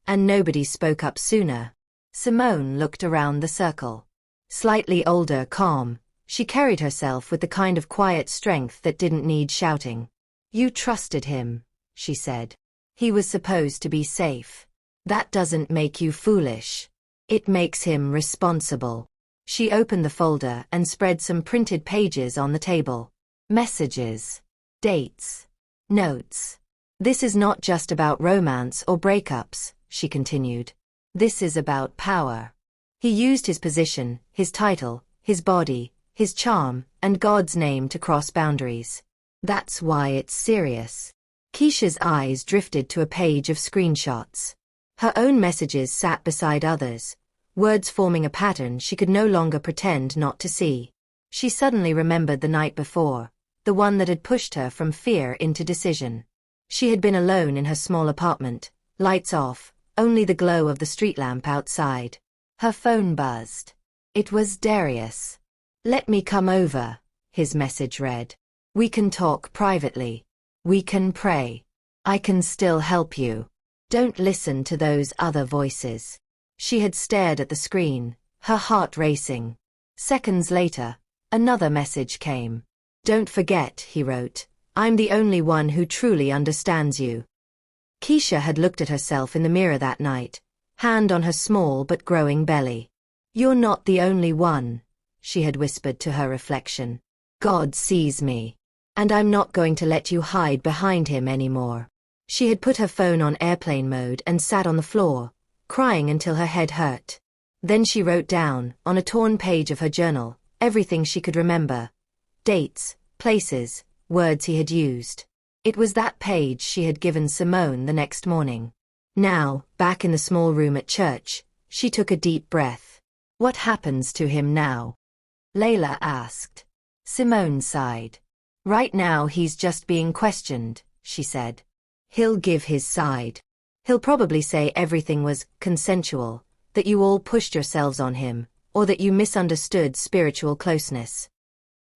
And nobody spoke up sooner." Simone looked around the circle. Slightly older, calm, she carried herself with the kind of quiet strength that didn't need shouting. "You trusted him," she said. "He was supposed to be safe. That doesn't make you foolish. It makes him responsible." She opened the folder and spread some printed pages on the table. Messages. Dates. Notes. "This is not just about romance or breakups," she continued. "This is about power." He used his position, his title, his body, his charm, and God's name to cross boundaries. That's why it's serious. Keisha's eyes drifted to a page of screenshots. Her own messages sat beside others, words forming a pattern she could no longer pretend not to see. She suddenly remembered the night before, the one that had pushed her from fear into decision. She had been alone in her small apartment, lights off, only the glow of the street lamp outside. Her phone buzzed. It was Darius. "Let me come over," his message read. "We can talk privately. We can pray. I can still help you. Don't listen to those other voices." She had stared at the screen, her heart racing. Seconds later, another message came. "Don't forget," he wrote, "I'm the only one who truly understands you." Keisha had looked at herself in the mirror that night, hand on her small but growing belly. "You're not the only one," she had whispered to her reflection. "God sees me. And I'm not going to let you hide behind him anymore." She had put her phone on airplane mode and sat on the floor, crying until her head hurt. Then she wrote down, on a torn page of her journal, everything she could remember. Dates, places, words he had used. It was that page she had given Simone the next morning. Now, back in the small room at church, she took a deep breath. "What happens to him now?" Layla asked. Simone sighed. "Right now he's just being questioned," she said. "He'll give his side. He'll probably say everything was consensual, that you all pushed yourselves on him, or that you misunderstood spiritual closeness."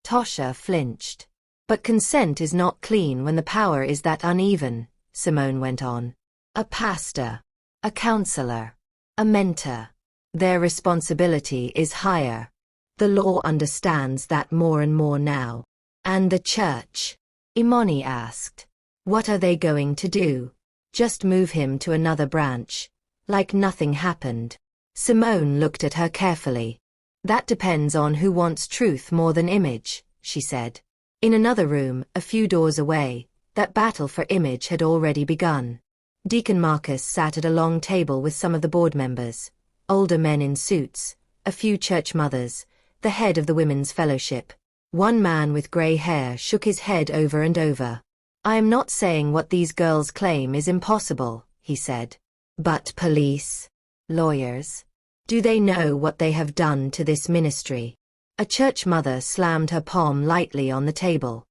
Tasha flinched. "But consent is not clean when the power is that uneven," Simone went on. "A pastor, a counselor, a mentor. Their responsibility is higher. The law understands that more and more now. And the church?" Imani asked. "What are they going to do? Just move him to another branch, like nothing happened?" Simone looked at her carefully. "That depends on who wants truth more than image," she said. In another room, a few doors away, that battle for image had already begun. Deacon Marcus sat at a long table with some of the board members, older men in suits, a few church mothers, the head of the women's fellowship. One man with gray hair shook his head over and over. "I am not saying what these girls claim is impossible," he said. "But police? Lawyers? Do they know what they have done to this ministry?" A church mother slammed her palm lightly on the table.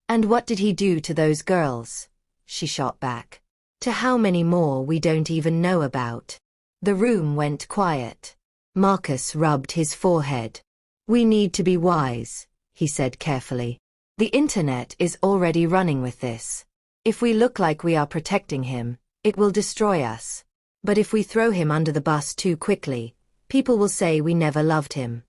"And what did he do to those girls?" she shot back. "To how many more we don't even know about?" The room went quiet. Marcus rubbed his forehead. "We need to be wise," he said carefully. "The internet is already running with this. If we look like we are protecting him, it will destroy us. But if we throw him under the bus too quickly, people will say we never loved him."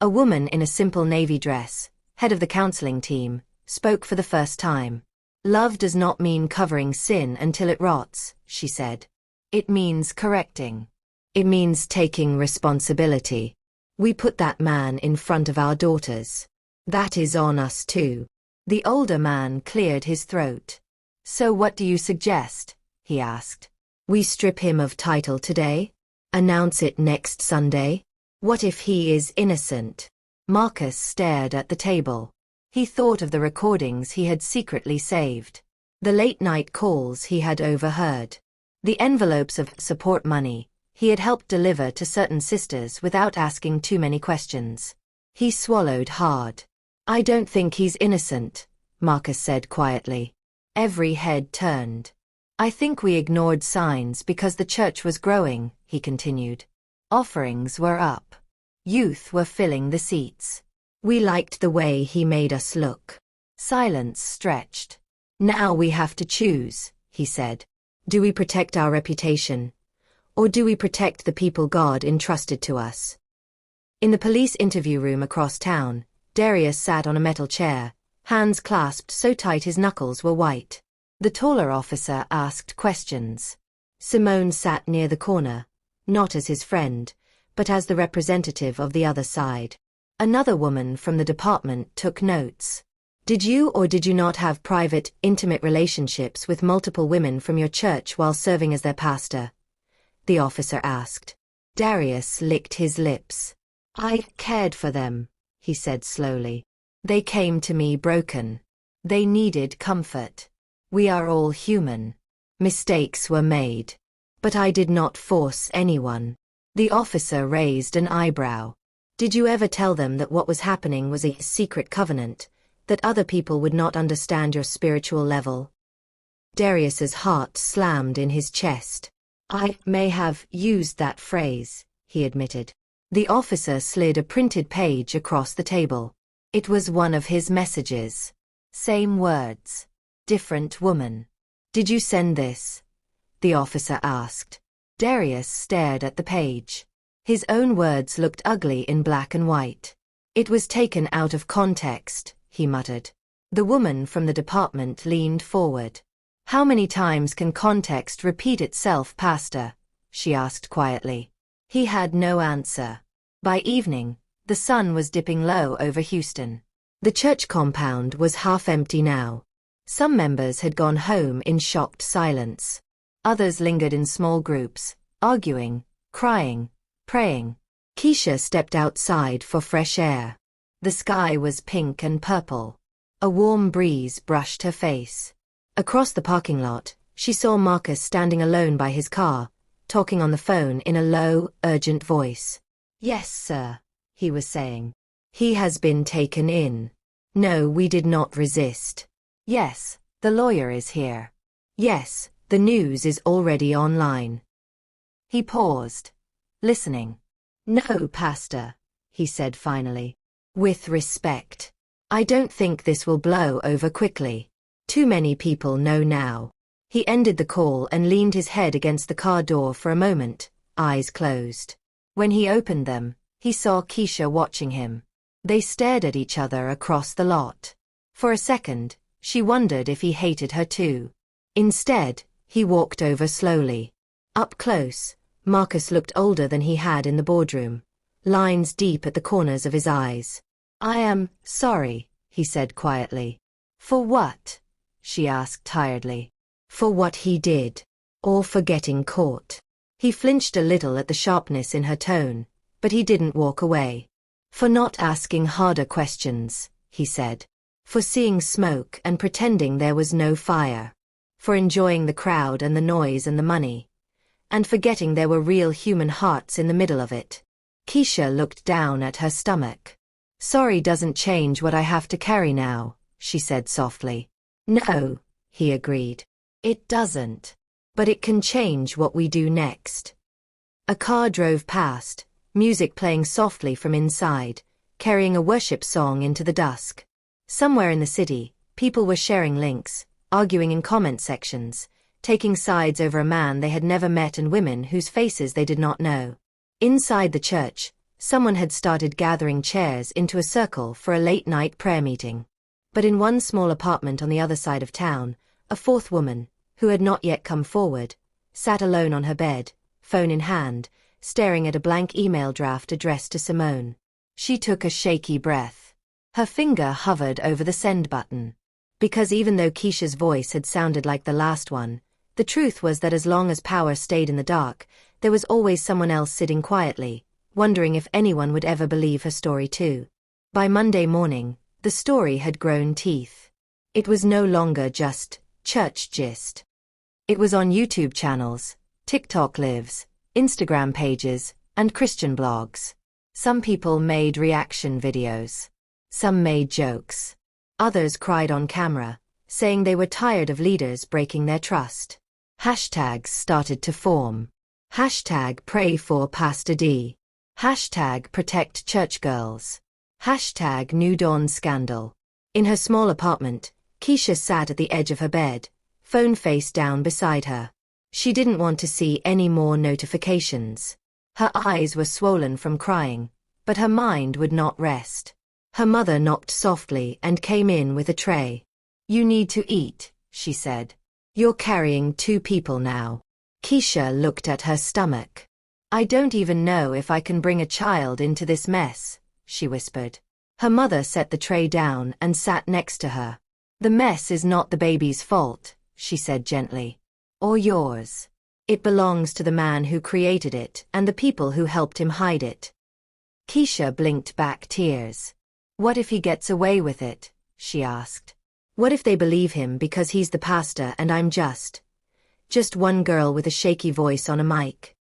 A woman in a simple navy dress, head of the counseling team, spoke for the first time. "Love does not mean covering sin until it rots," she said. "It means correcting. It means taking responsibility. We put that man in front of our daughters. That is on us too." The older man cleared his throat. "So what do you suggest?" he asked. "We strip him of title today? Announce it next Sunday? What if he is innocent?" Marcus stared at the table. He thought of the recordings he had secretly saved, the late-night calls he had overheard, the envelopes of support money he had helped deliver to certain sisters without asking too many questions. He swallowed hard. "I don't think he's innocent," Marcus said quietly. Every head turned. "I think we ignored signs because the church was growing," he continued. "Offerings were up. Youth were filling the seats. We liked the way he made us look." Silence stretched. "Now we have to choose," he said. "Do we protect our reputation? Or do we protect the people God entrusted to us?" In the police interview room across town, Darius sat on a metal chair, hands clasped so tight his knuckles were white. The taller officer asked questions. Simone sat near the corner, not as his friend, but as the representative of the other side. Another woman from the department took notes. "Did you or did you not have private, intimate relationships with multiple women from your church while serving as their pastor?" the officer asked. Darius licked his lips. "I cared for them," he said slowly. "They came to me broken. They needed comfort. We are all human. Mistakes were made. But I did not force anyone." The officer raised an eyebrow. Did you ever tell them that what was happening was a secret covenant, that other people would not understand your spiritual level? Darius's heart slammed in his chest. I may have used that phrase, he admitted. The officer slid a printed page across the table. It was one of his messages. Same words. Different woman. Did you send this? The officer asked. Darius stared at the page. His own words looked ugly in black and white. It was taken out of context, he muttered. The woman from the department leaned forward. How many times can context repeat itself, Pastor? She asked quietly. He had no answer. By evening, the sun was dipping low over Houston. The church compound was half empty now. Some members had gone home in shocked silence. Others lingered in small groups, arguing, crying, praying. Keisha stepped outside for fresh air. The sky was pink and purple. A warm breeze brushed her face. Across the parking lot, she saw Marcus standing alone by his car, talking on the phone in a low, urgent voice. Yes, sir, he was saying. He has been taken in. No, we did not resist. Yes, the lawyer is here. Yes, the news is already online. He paused, listening. No, Pastor, he said finally. With respect. I don't think this will blow over quickly. Too many people know now. He ended the call and leaned his head against the car door for a moment, eyes closed. When he opened them, he saw Keisha watching him. They stared at each other across the lot. For a second, she wondered if he hated her too. Instead, he walked over slowly. Up close, Marcus looked older than he had in the boardroom, lines deep at the corners of his eyes. I am sorry, he said quietly. For what? She asked tiredly. For what he did. Or for getting caught. He flinched a little at the sharpness in her tone, but he didn't walk away. For not asking harder questions, he said. For seeing smoke and pretending there was no fire. For enjoying the crowd and the noise and the money. And forgetting there were real human hearts in the middle of it. Keisha looked down at her stomach. Sorry doesn't change what I have to carry now, she said softly. No, he agreed. It doesn't. But it can change what we do next. A car drove past, music playing softly from inside, carrying a worship song into the dusk. Somewhere in the city, people were sharing links, arguing in comment sections, taking sides over a man they had never met and women whose faces they did not know. Inside the church, someone had started gathering chairs into a circle for a late-night prayer meeting. But in one small apartment on the other side of town, a fourth woman, who had not yet come forward, sat alone on her bed, phone in hand, staring at a blank email draft addressed to Simone. She took a shaky breath. Her finger hovered over the send button. Because even though Keisha's voice had sounded like the last one, the truth was that as long as power stayed in the dark, there was always someone else sitting quietly, wondering if anyone would ever believe her story too. By Monday morning, the story had grown teeth. It was no longer just church gist. It was on YouTube channels, TikTok lives, Instagram pages, and Christian blogs. Some people made reaction videos. Some made jokes. Others cried on camera, saying they were tired of leaders breaking their trust. Hashtags started to form. Hashtag pray for Pastor D. Hashtag protect churchgirls. Hashtag New Dawn scandal. In her small apartment, Keisha sat at the edge of her bed, phone face down beside her. She didn't want to see any more notifications. Her eyes were swollen from crying, but her mind would not rest. Her mother knocked softly and came in with a tray. You need to eat, she said. You're carrying 2 people now. Keisha looked at her stomach. I don't even know if I can bring a child into this mess, she whispered. Her mother set the tray down and sat next to her. The mess is not the baby's fault, she said gently. Or yours. It belongs to the man who created it and the people who helped him hide it. Keisha blinked back tears. What if he gets away with it? She asked. What if they believe him because he's the pastor and I'm just one girl with a shaky voice on a mic?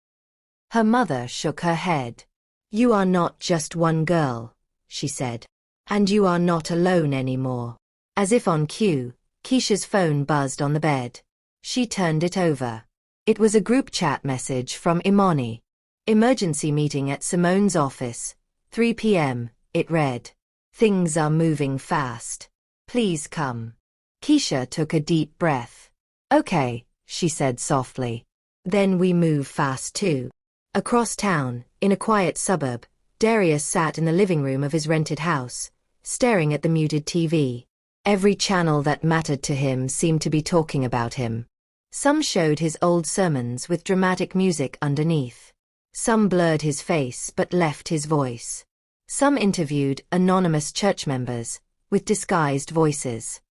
Her mother shook her head. You are not just one girl, she said. And you are not alone anymore. As if on cue, Keisha's phone buzzed on the bed. She turned it over. It was a group chat message from Imani. Emergency meeting at Simone's office, 3 p.m., it read. Things are moving fast. Please come. Keisha took a deep breath. Okay, she said softly. Then we move fast too. Across town, in a quiet suburb, Darius sat in the living room of his rented house, staring at the muted TV. Every channel that mattered to him seemed to be talking about him. Some showed his old sermons with dramatic music underneath. Some blurred his face but left his voice. Some interviewed anonymous church members, with disguised voices.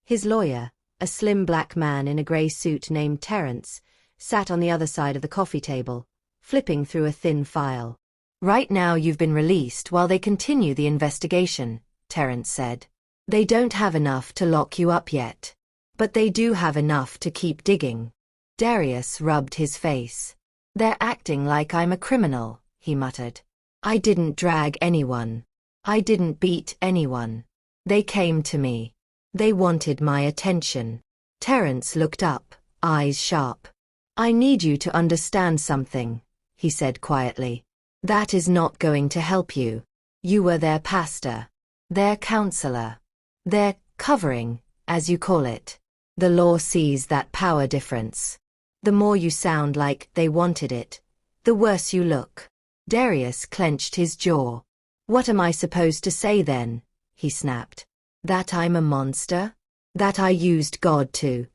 His lawyer, a slim black man in a grey suit named Terence, sat on the other side of the coffee table, flipping through a thin file. Right now you've been released while they continue the investigation, Terence said. They don't have enough to lock you up yet. But they do have enough to keep digging. Darius rubbed his face. They're acting like I'm a criminal, he muttered. I didn't drag anyone. I didn't beat anyone. They came to me. They wanted my attention. Terence looked up, eyes sharp. I need you to understand something, he said quietly. That is not going to help you. You were their pastor. Their counselor. Their covering, as you call it. The law sees that power difference. The more you sound like they wanted it, the worse you look. Darius clenched his jaw. What am I supposed to say then? He snapped. That I'm a monster? That I used God to.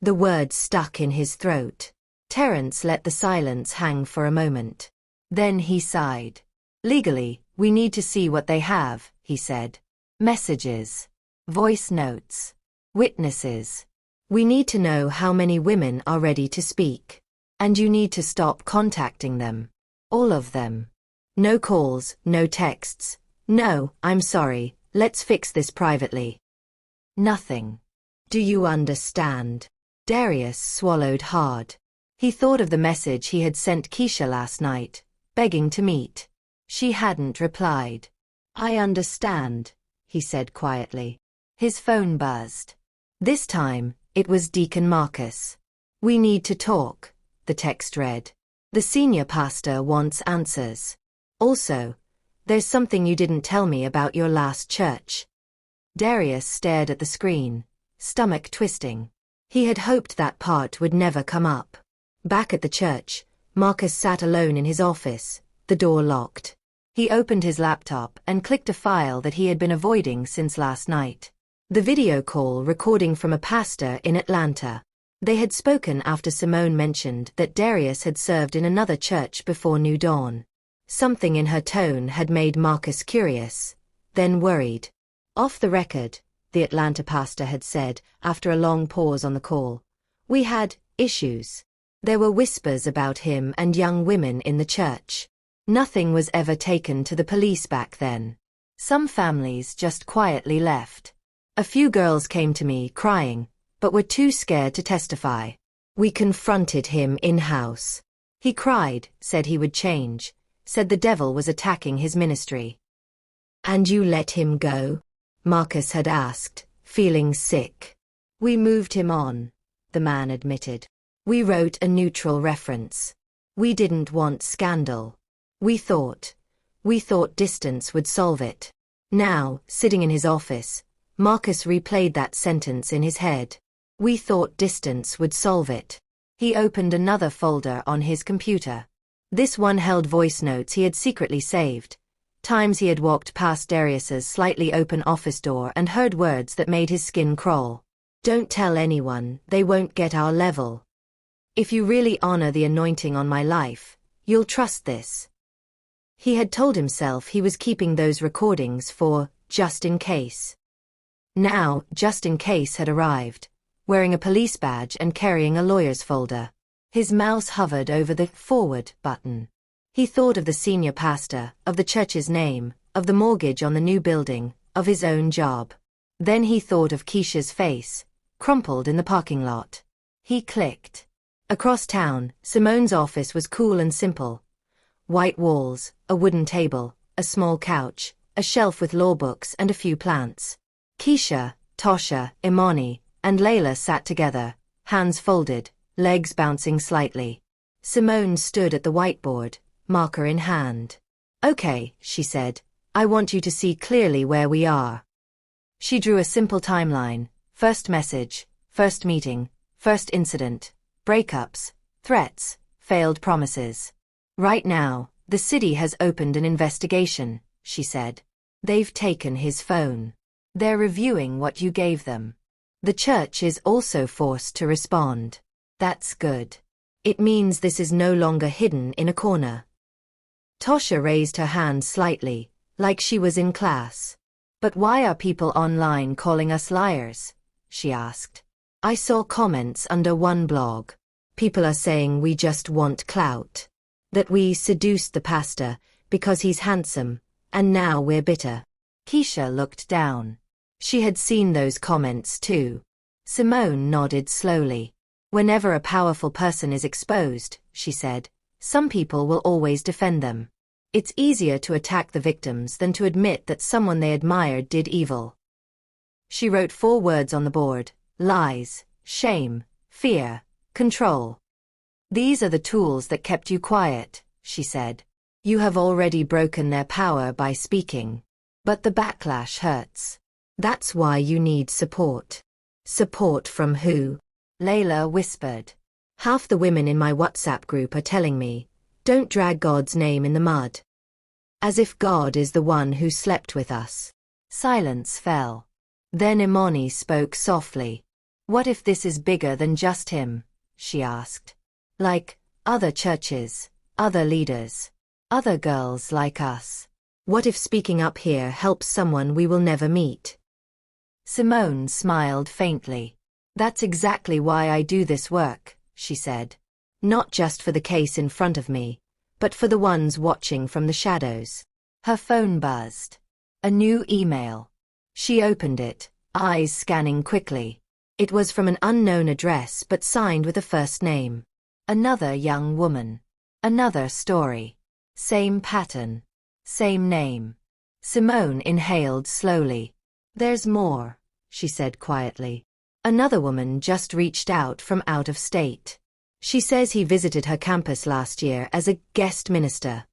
The words stuck in his throat. Terence let the silence hang for a moment. Then he sighed. Legally, we need to see what they have, he said. Messages. Voice notes. Witnesses. We need to know how many women are ready to speak. And you need to stop contacting them. All of them. No calls, no texts. No, I'm sorry, let's fix this privately. Nothing. Do you understand? Darius swallowed hard. He thought of the message he had sent Keisha last night, begging to meet. She hadn't replied. I understand, he said quietly. His phone buzzed. This time, it was Deacon Marcus. We need to talk, the text read. The senior pastor wants answers. Also, there's something you didn't tell me about your last church. Darius stared at the screen, stomach twisting. He had hoped that part would never come up. Back at the church, Marcus sat alone in his office, the door locked. He opened his laptop and clicked a file that he had been avoiding since last night. The video call recording from a pastor in Atlanta. They had spoken after Simone mentioned that Darius had served in another church before New Dawn. Something in her tone had made Marcus curious, then worried. Off the record, the Atlanta pastor had said, after a long pause on the call. We had issues. There were whispers about him and young women in the church. Nothing was ever taken to the police back then. Some families just quietly left. A few girls came to me crying, but were too scared to testify. We confronted him in-house. He cried, said he would change, said the devil was attacking his ministry. And you let him go? Marcus had asked, feeling sick. We moved him on, the man admitted. We wrote a neutral reference. We didn't want scandal. We thought distance would solve it. Now, sitting in his office, Marcus replayed that sentence in his head. We thought distance would solve it. He opened another folder on his computer. This one held voice notes he had secretly saved. Times he had walked past Darius's slightly open office door and heard words that made his skin crawl. Don't tell anyone, they won't get our level. If you really honor the anointing on my life, you'll trust this. He had told himself he was keeping those recordings for just in case. Now, just in case had arrived, wearing a police badge and carrying a lawyer's folder. His mouse hovered over the forward button. He thought of the senior pastor, of the church's name, of the mortgage on the new building, of his own job. Then he thought of Keisha's face, crumpled in the parking lot. He clicked. Across town, Simone's office was cool and simple. white walls, a wooden table, a small couch, a shelf with law books and a few plants. Keisha, Tosha, Imani, and Layla sat together, hands folded, legs bouncing slightly. Simone stood at the whiteboard, marker in hand. "Okay," she said, "I want you to see clearly where we are." She drew a simple timeline: first message, first meeting, first incident, breakups, threats, failed promises. "Right now, the city has opened an investigation," she said. "They've taken his phone. They're reviewing what you gave them. The church is also forced to respond. That's good. It means this is no longer hidden in a corner." Tosha raised her hand slightly, like she was in class. "But why are people online calling us liars?" she asked. "I saw comments under one blog. People are saying we just want clout. That we seduced the pastor because he's handsome, and now we're bitter." Keisha looked down. She had seen those comments too. Simone nodded slowly. "Whenever a powerful person is exposed," she said, "some people will always defend them. It's easier to attack the victims than to admit that someone they admired did evil." She wrote 4 words on the board: lies, shame, fear, control. "These are the tools that kept you quiet," she said. "You have already broken their power by speaking. But the backlash hurts. That's why you need support." "Support from who?" Layla whispered. "Half the women in my WhatsApp group are telling me, don't drag God's name in the mud. As if God is the one who slept with us." Silence fell. Then Imani spoke softly. "What if this is bigger than just him?" she asked. "Like, other churches, other leaders, other girls like us. What if speaking up here helps someone we will never meet?" Simone smiled faintly. "That's exactly why I do this work," she said. "Not just for the case in front of me, but for the ones watching from the shadows." Her phone buzzed. A new email. She opened it, eyes scanning quickly. It was from an unknown address but signed with a first name. Another young woman. Another story. Same pattern. Same name. Simone inhaled slowly. "There's more," she said quietly. "Another woman just reached out from out of state. She says he visited her campus last year as a guest minister.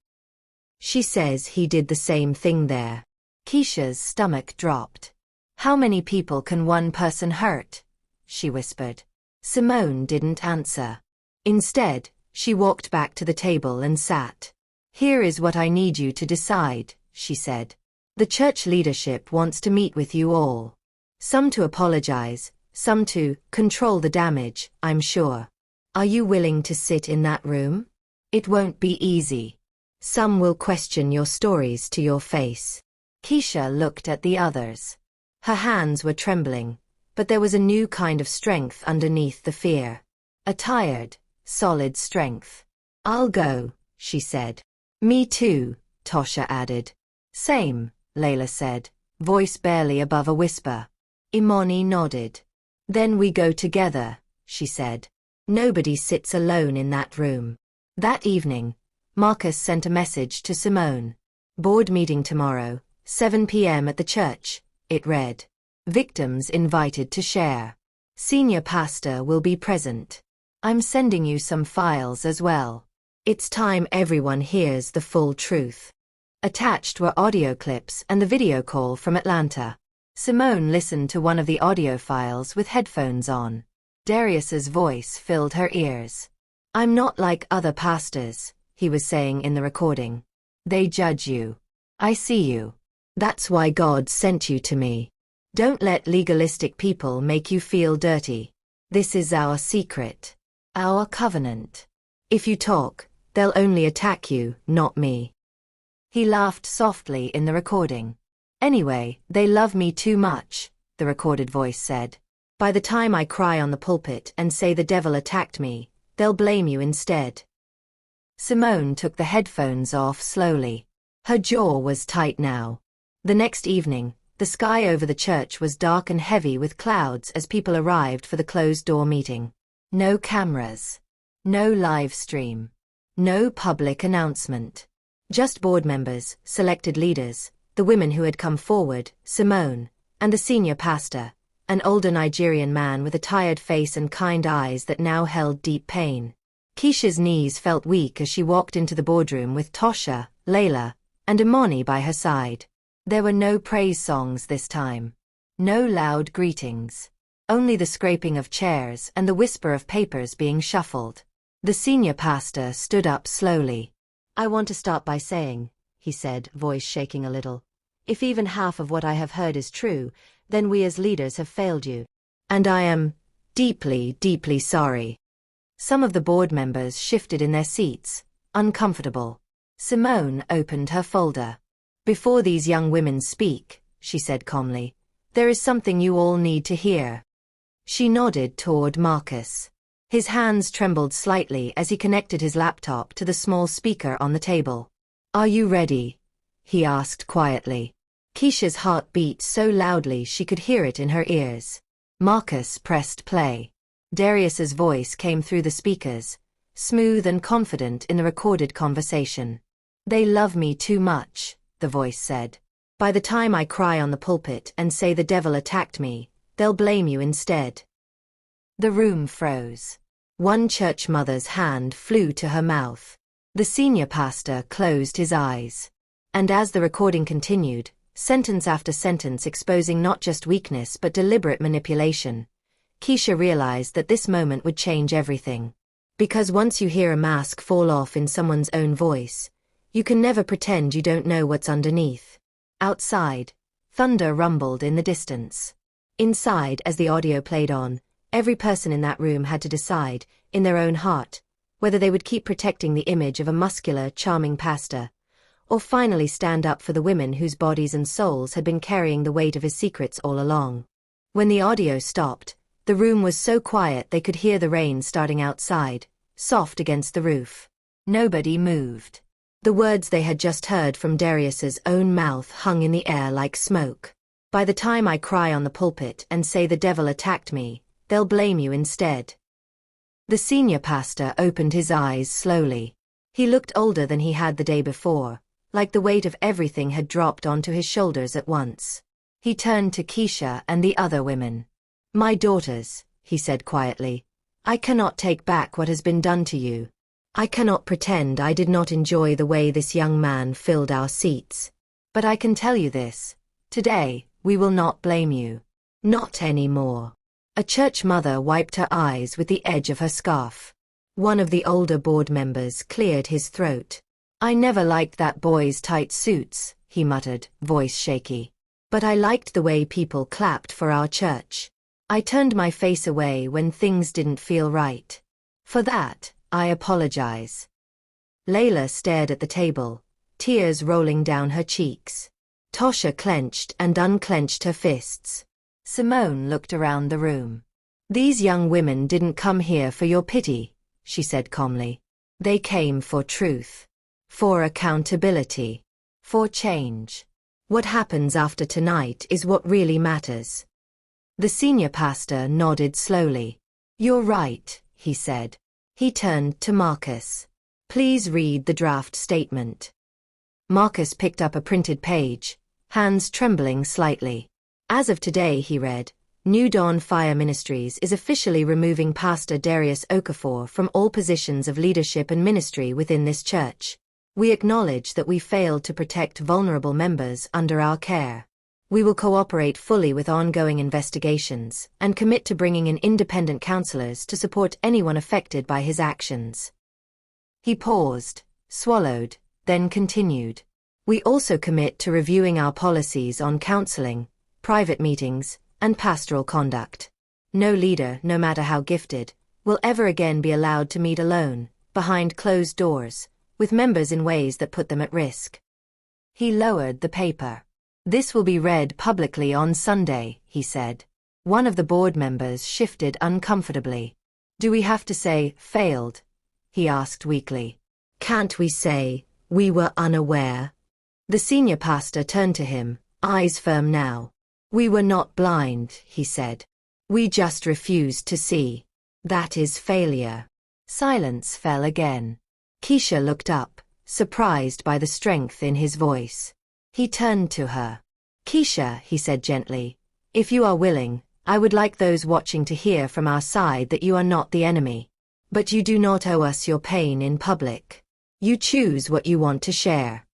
She says he did the same thing there." Keisha's stomach dropped. "How many people can one person hurt?" she whispered. Simone didn't answer. Instead, she walked back to the table and sat. "Here is what I need you to decide," she said. "The church leadership wants to meet with you all. Some to apologize, some to control the damage, I'm sure. Are you willing to sit in that room? It won't be easy. Some will question your stories to your face." Keisha looked at the others. Her hands were trembling, but there was a new kind of strength underneath the fear. A tired, solid strength. "I'll go," she said. "Me too," Tosha added. "Same," Layla said, voice barely above a whisper. Imani nodded. "Then we go together," she said. "Nobody sits alone in that room." That evening, Marcus sent a message to Simone. "Board meeting tomorrow, 7 p.m. at the church," it read. "Victims invited to share. Senior pastor will be present. I'm sending you some files as well. It's time everyone hears the full truth." Attached were audio clips and the video call from Atlanta. Simone listened to one of the audio files with headphones on. Darius's voice filled her ears. "I'm not like other pastors," he was saying in the recording. "They judge you. I see you. That's why God sent you to me. Don't let legalistic people make you feel dirty. This is our secret. Our covenant. If you talk, they'll only attack you, not me." He laughed softly in the recording. "Anyway, they love me too much," the recorded voice said. "By the time I cry on the pulpit and say the devil attacked me, they'll blame you instead." Simone took the headphones off slowly. Her jaw was tight now. The next evening, the sky over the church was dark and heavy with clouds as people arrived for the closed-door meeting. No cameras. No live stream. No public announcement. Just board members, selected leaders, the women who had come forward, Simone, and the senior pastor, an older Nigerian man with a tired face and kind eyes that now held deep pain. Keisha's knees felt weak as she walked into the boardroom with Tosha, Layla, and Imani by her side. There were no praise songs this time. No loud greetings. Only the scraping of chairs and the whisper of papers being shuffled. The senior pastor stood up slowly. "I want to start by saying," he said, voice shaking a little, "if even half of what I have heard is true, then we as leaders have failed you. And I am deeply, deeply sorry." Some of the board members shifted in their seats, uncomfortable. Simone opened her folder. "Before these young women speak," she said calmly, "there is something you all need to hear." She nodded toward Marcus. His hands trembled slightly as he connected his laptop to the small speaker on the table. "Are you ready?" he asked quietly. Keisha's heart beat so loudly she could hear it in her ears. Marcus pressed play. Darius's voice came through the speakers, smooth and confident in the recorded conversation. "They love me too much," the voice said. "By the time I cry on the pulpit and say the devil attacked me, they'll blame you instead." The room froze. One church mother's hand flew to her mouth. The senior pastor closed his eyes. And as the recording continued, sentence after sentence exposing not just weakness but deliberate manipulation, Keisha realized that this moment would change everything. Because once you hear a mask fall off in someone's own voice, you can never pretend you don't know what's underneath. Outside, thunder rumbled in the distance. Inside, as the audio played on, every person in that room had to decide, in their own heart, whether they would keep protecting the image of a muscular, charming pastor, or finally stand up for the women whose bodies and souls had been carrying the weight of his secrets all along. When the audio stopped, the room was so quiet they could hear the rain starting outside, soft against the roof. Nobody moved. The words they had just heard from Darius's own mouth hung in the air like smoke. "By the time I cry on the pulpit and say the devil attacked me, they'll blame you instead." The senior pastor opened his eyes slowly. He looked older than he had the day before, like the weight of everything had dropped onto his shoulders at once. He turned to Keisha and the other women. "My daughters," he said quietly, "I cannot take back what has been done to you. I cannot pretend I did not enjoy the way this young man filled our seats. But I can tell you this. Today, we will not blame you. Not anymore." A church mother wiped her eyes with the edge of her scarf. One of the older board members cleared his throat. "I never liked that boy's tight suits," he muttered, voice shaky. "But I liked the way people clapped for our church. I turned my face away when things didn't feel right. For that, I apologize." Layla stared at the table, tears rolling down her cheeks. Tosha clenched and unclenched her fists. Simone looked around the room. "These young women didn't come here for your pity," she said calmly. "They came for truth. For accountability. For change. What happens after tonight is what really matters." The senior pastor nodded slowly. "You're right," he said. He turned to Marcus. "Please read the draft statement." Marcus picked up a printed page, hands trembling slightly. "As of today," he read, "New Dawn Fire Ministries is officially removing Pastor Darius Okafor from all positions of leadership and ministry within this church. We acknowledge that we failed to protect vulnerable members under our care. We will cooperate fully with ongoing investigations and commit to bringing in independent counselors to support anyone affected by his actions." He paused, swallowed, then continued. "We also commit to reviewing our policies on counseling, private meetings, and pastoral conduct. No leader, no matter how gifted, will ever again be allowed to meet alone, behind closed doors, with members in ways that put them at risk." He lowered the paper. "This will be read publicly on Sunday," he said. One of the board members shifted uncomfortably. "Do we have to say, failed?" he asked weakly. "Can't we say, we were unaware?" The senior pastor turned to him, eyes firm now. "We were not blind," he said. "We just refused to see. That is failure." Silence fell again. Keisha looked up, surprised by the strength in his voice. He turned to her. "Keisha," he said gently, "if you are willing, I would like those watching to hear from our side that you are not the enemy. But you do not owe us your pain in public. You choose what you want to share."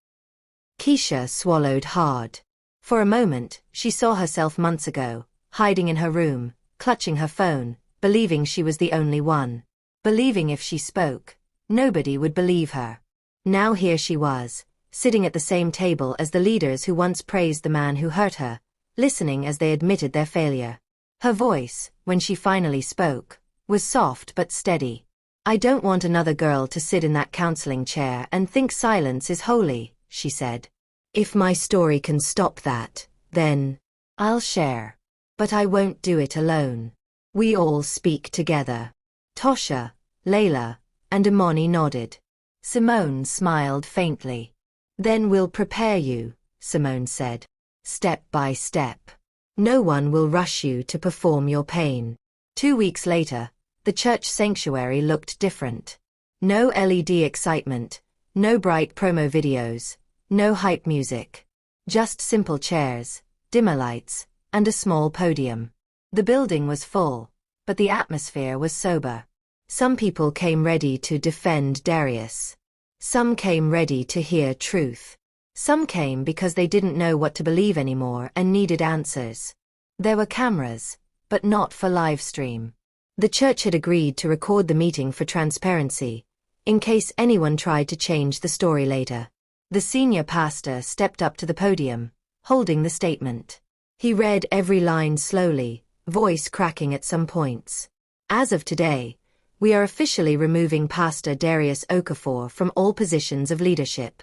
Keisha swallowed hard. For a moment, she saw herself months ago, hiding in her room, clutching her phone, believing she was the only one. Believing if she spoke, nobody would believe her. Now here she was, sitting at the same table as the leaders who once praised the man who hurt her, listening as they admitted their failure. Her voice, when she finally spoke, was soft but steady. "I don't want another girl to sit in that counseling chair and think silence is holy," she said. "If my story can stop that, then I'll share. But I won't do it alone. We all speak together." Tosha, Layla, and Imani nodded. Simone smiled faintly. "Then we'll prepare you," Simone said. "Step by step. No one will rush you to perform your pain." 2 weeks later, the church sanctuary looked different. No LED excitement, no bright promo videos, no hype music. Just simple chairs, dimmer lights, and a small podium. The building was full, but the atmosphere was sober. Some people came ready to defend Darius. Some came ready to hear truth. Some came because they didn't know what to believe anymore and needed answers. There were cameras, but not for live stream. The church had agreed to record the meeting for transparency, in case anyone tried to change the story later. The senior pastor stepped up to the podium, holding the statement. He read every line slowly, voice cracking at some points. "As of today, we are officially removing Pastor Darius Okafor from all positions of leadership."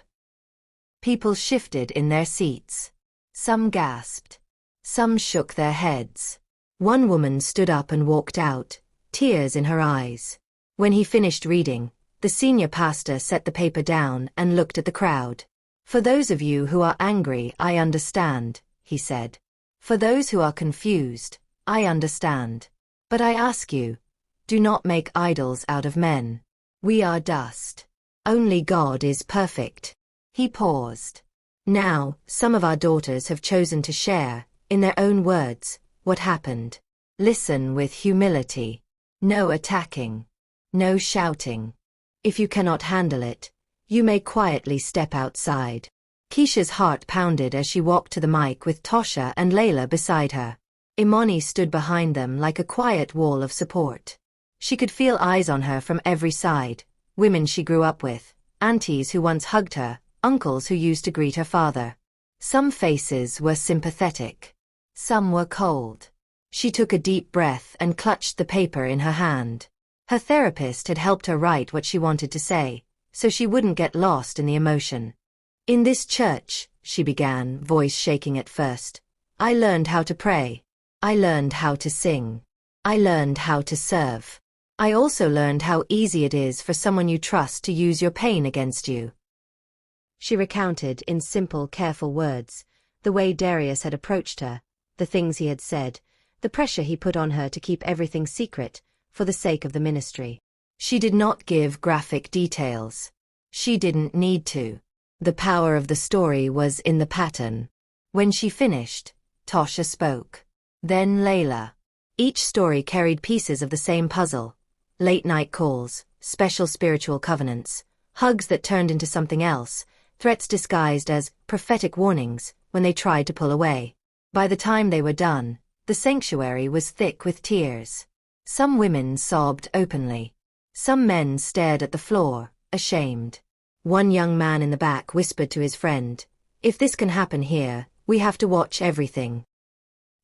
People shifted in their seats. Some gasped. Some shook their heads. One woman stood up and walked out, tears in her eyes. When he finished reading, the senior pastor set the paper down and looked at the crowd. "For those of you who are angry, I understand," he said. "For those who are confused, I understand. But I ask you, do not make idols out of men. We are dust. Only God is perfect." He paused. "Now, some of our daughters have chosen to share, in their own words, what happened. Listen with humility. No attacking. No shouting. If you cannot handle it, you may quietly step outside." Keisha's heart pounded as she walked to the mic with Tosha and Layla beside her. Imani stood behind them like a quiet wall of support. She could feel eyes on her from every side, women she grew up with, aunties who once hugged her, uncles who used to greet her father. Some faces were sympathetic. Some were cold. She took a deep breath and clutched the paper in her hand. Her therapist had helped her write what she wanted to say, so she wouldn't get lost in the emotion. "In this church," she began, voice shaking at first, "I learned how to pray. I learned how to sing. I learned how to serve. I also learned how easy it is for someone you trust to use your pain against you." She recounted in simple, careful words, the way Darius had approached her, the things he had said, the pressure he put on her to keep everything secret, for the sake of the ministry. She did not give graphic details. She didn't need to. The power of the story was in the pattern. When she finished, Tosha spoke. Then Layla. Each story carried pieces of the same puzzle. Late-night calls, special spiritual covenants, hugs that turned into something else, threats disguised as prophetic warnings when they tried to pull away. By the time they were done, the sanctuary was thick with tears. Some women sobbed openly. Some men stared at the floor, ashamed. One young man in the back whispered to his friend, "If this can happen here, we have to watch everything."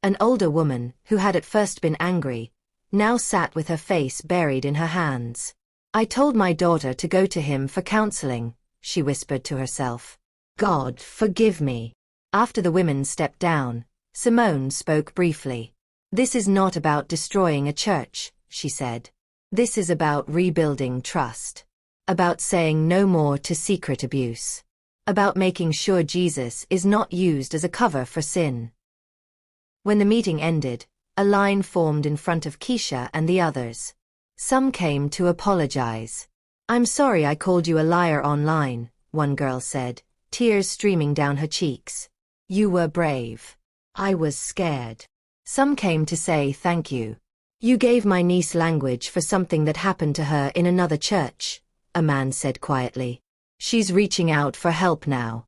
An older woman, who had at first been angry, now sat with her face buried in her hands. "I told my daughter to go to him for counseling," she whispered to herself. "God, forgive me." After the women stepped down, Simone spoke briefly. "This is not about destroying a church," she said. "This is about rebuilding trust. About saying no more to secret abuse. About making sure Jesus is not used as a cover for sin." When the meeting ended, a line formed in front of Keisha and the others. Some came to apologize. "I'm sorry I called you a liar online," one girl said, tears streaming down her cheeks. "You were brave. I was scared. Some came to say thank you. You gave my niece language for something that happened to her in another church," a man said quietly. "She's reaching out for help now."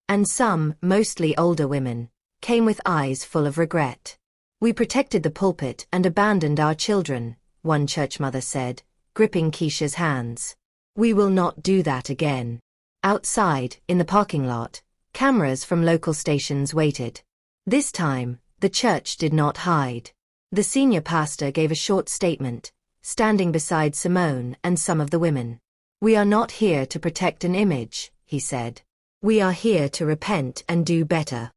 And some, mostly older women, came with eyes full of regret. "We protected the pulpit and abandoned our children," one church mother said, gripping Keisha's hands. "We will not do that again." Outside, in the parking lot, cameras from local stations waited. This time, the church did not hide. The senior pastor gave a short statement, standing beside Simone and some of the women. "We are not here to protect an image," he said. "We are here to repent and do better."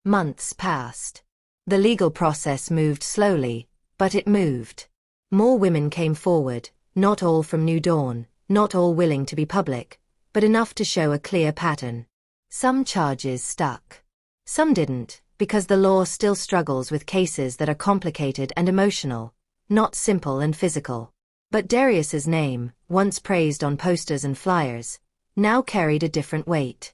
Months passed. The legal process moved slowly, but it moved. More women came forward, not all from New Dawn, not all willing to be public, but enough to show a clear pattern. Some charges stuck. Some didn't, because the law still struggles with cases that are complicated and emotional, not simple and physical. But Darius's name, once praised on posters and flyers, now carried a different weight.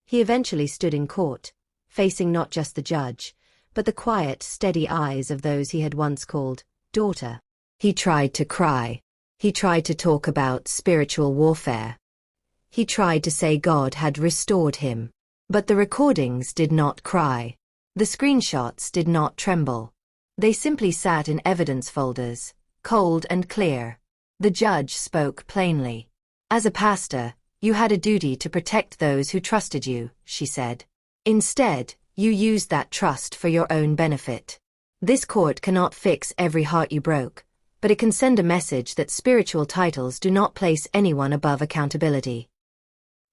He eventually stood in court, facing not just the judge, but the quiet, steady eyes of those he had once called daughter. He tried to cry. He tried to talk about spiritual warfare. He tried to say God had restored him. But the recordings did not cry. The screenshots did not tremble. They simply sat in evidence folders, cold and clear. The judge spoke plainly. "As a pastor, you had a duty to protect those who trusted you," she said. "Instead, you used that trust for your own benefit. This court cannot fix every heart you broke, but it can send a message that spiritual titles do not place anyone above accountability."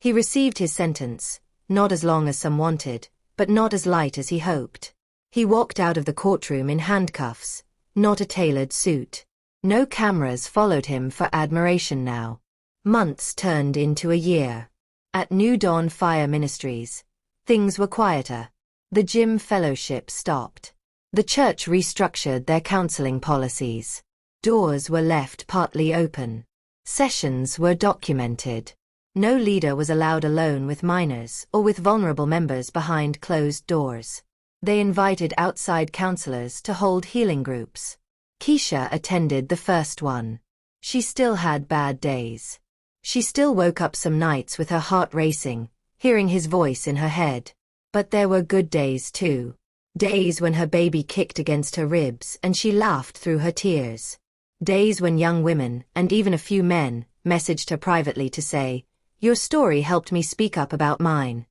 He received his sentence, not as long as some wanted, but not as light as he hoped. He walked out of the courtroom in handcuffs, not a tailored suit. No cameras followed him for admiration now. Months turned into a year. At New Dawn Fire Ministries, things were quieter. The gym fellowship stopped. The church restructured their counseling policies. Doors were left partly open. Sessions were documented. No leader was allowed alone with minors or with vulnerable members behind closed doors. They invited outside counselors to hold healing groups. Keisha attended the first one. She still had bad days. She still woke up some nights with her heart racing, hearing his voice in her head. But there were good days too. Days when her baby kicked against her ribs and she laughed through her tears. Days when young women, and even a few men, messaged her privately to say, "Your story helped me speak up about mine."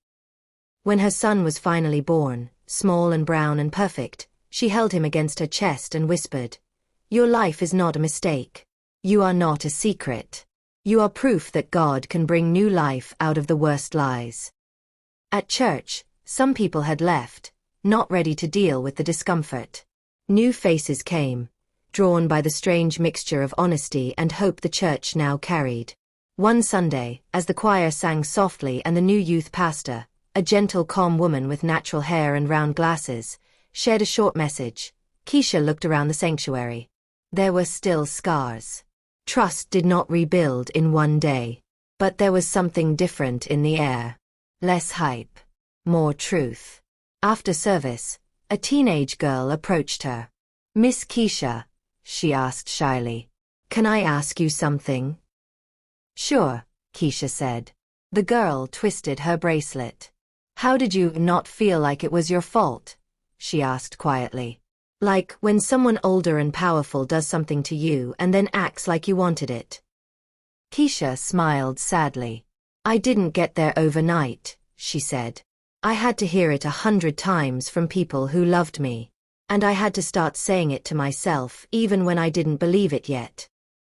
When her son was finally born, small and brown and perfect, she held him against her chest and whispered, "Your life is not a mistake. You are not a secret. You are proof that God can bring new life out of the worst lies." At church, some people had left, not ready to deal with the discomfort. New faces came, drawn by the strange mixture of honesty and hope the church now carried. One Sunday, as the choir sang softly and the new youth pastor, a gentle, calm woman with natural hair and round glasses, shared a short message, Keisha looked around the sanctuary. There were still scars. Trust did not rebuild in one day. But there was something different in the air. Less hype. More truth. After service, a teenage girl approached her. "Miss Keisha," she asked shyly, "can I ask you something?" "Sure," Keisha said. The girl twisted her bracelet. "How did you not feel like it was your fault?" she asked quietly. "Like when someone older and powerful does something to you and then acts like you wanted it." Keisha smiled sadly. "I didn't get there overnight," she said. "I had to hear it 100 times from people who loved me. And I had to start saying it to myself even when I didn't believe it yet."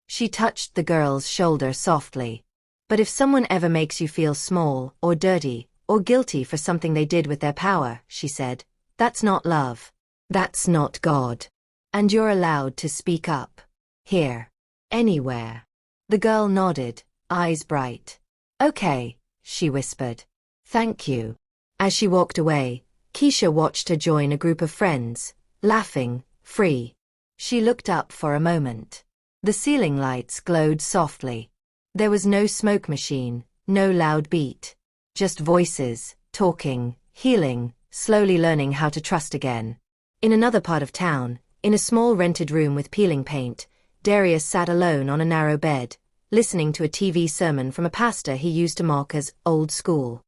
She touched the girl's shoulder softly. "But if someone ever makes you feel small, or dirty, or guilty for something they did with their power," she said, "that's not love. That's not God. And you're allowed to speak up. Here. Anywhere." The girl nodded, eyes bright. "Okay," she whispered. "Thank you." As she walked away, Keisha watched her join a group of friends, laughing, free. She looked up for a moment. The ceiling lights glowed softly. There was no smoke machine, no loud beat. Just voices, talking, healing, slowly learning how to trust again. In another part of town, in a small rented room with peeling paint, Darius sat alone on a narrow bed, listening to a TV sermon from a pastor he used to mock as old school.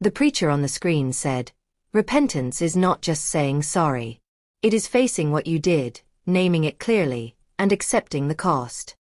The preacher on the screen said, "Repentance is not just saying sorry. It is facing what you did, naming it clearly, and accepting the cost."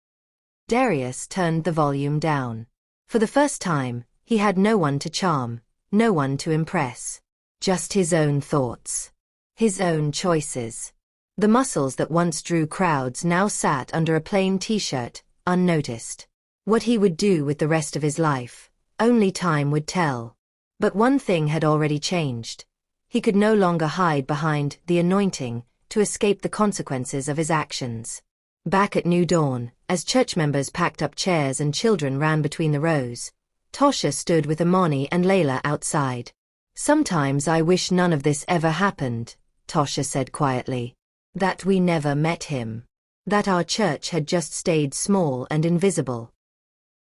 Darius turned the volume down. For the first time, he had no one to charm, no one to impress. Just his own thoughts. His own choices. The muscles that once drew crowds now sat under a plain t-shirt, unnoticed. What he would do with the rest of his life, only time would tell. But one thing had already changed. He could no longer hide behind the anointing to escape the consequences of his actions. Back at New Dawn, as church members packed up chairs and children ran between the rows, Tasha stood with Imani and Layla outside. "Sometimes I wish none of this ever happened," Tasha said quietly. "That we never met him. That our church had just stayed small and invisible."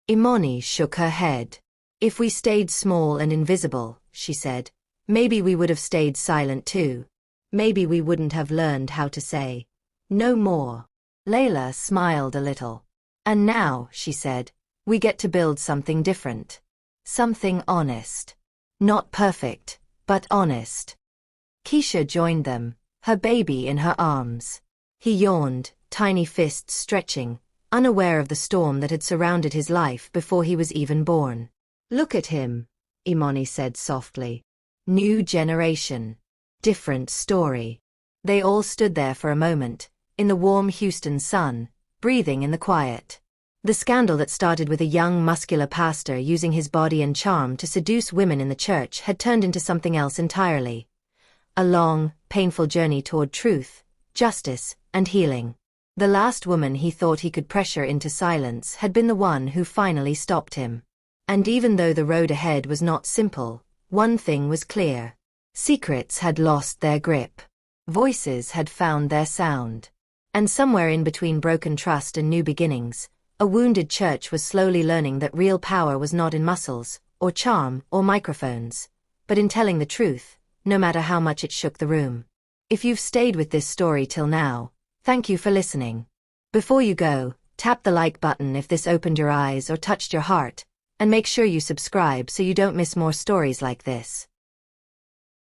Imani shook her head. "If we stayed small and invisible," she said, "maybe we would have stayed silent too. Maybe we wouldn't have learned how to say no more." Layla smiled a little. "And now," she said, "we get to build something different. Something honest. Not perfect, but honest." Keisha joined them, her baby in her arms. He yawned, tiny fists stretching, unaware of the storm that had surrounded his life before he was even born. "Look at him," Imani said softly. "New generation. Different story." They all stood there for a moment, in the warm Houston sun, breathing in the quiet. The scandal that started with a young muscular pastor using his body and charm to seduce women in the church had turned into something else entirely. A long, painful journey toward truth, justice, and healing. The last woman he thought he could pressure into silence had been the one who finally stopped him. And even though the road ahead was not simple, one thing was clear. Secrets had lost their grip. Voices had found their sound. And somewhere in between broken trust and new beginnings, a wounded church was slowly learning that real power was not in muscles, or charm, or microphones, but in telling the truth, no matter how much it shook the room. If you've stayed with this story till now, thank you for listening. Before you go, tap the like button if this opened your eyes or touched your heart, and make sure you subscribe so you don't miss more stories like this.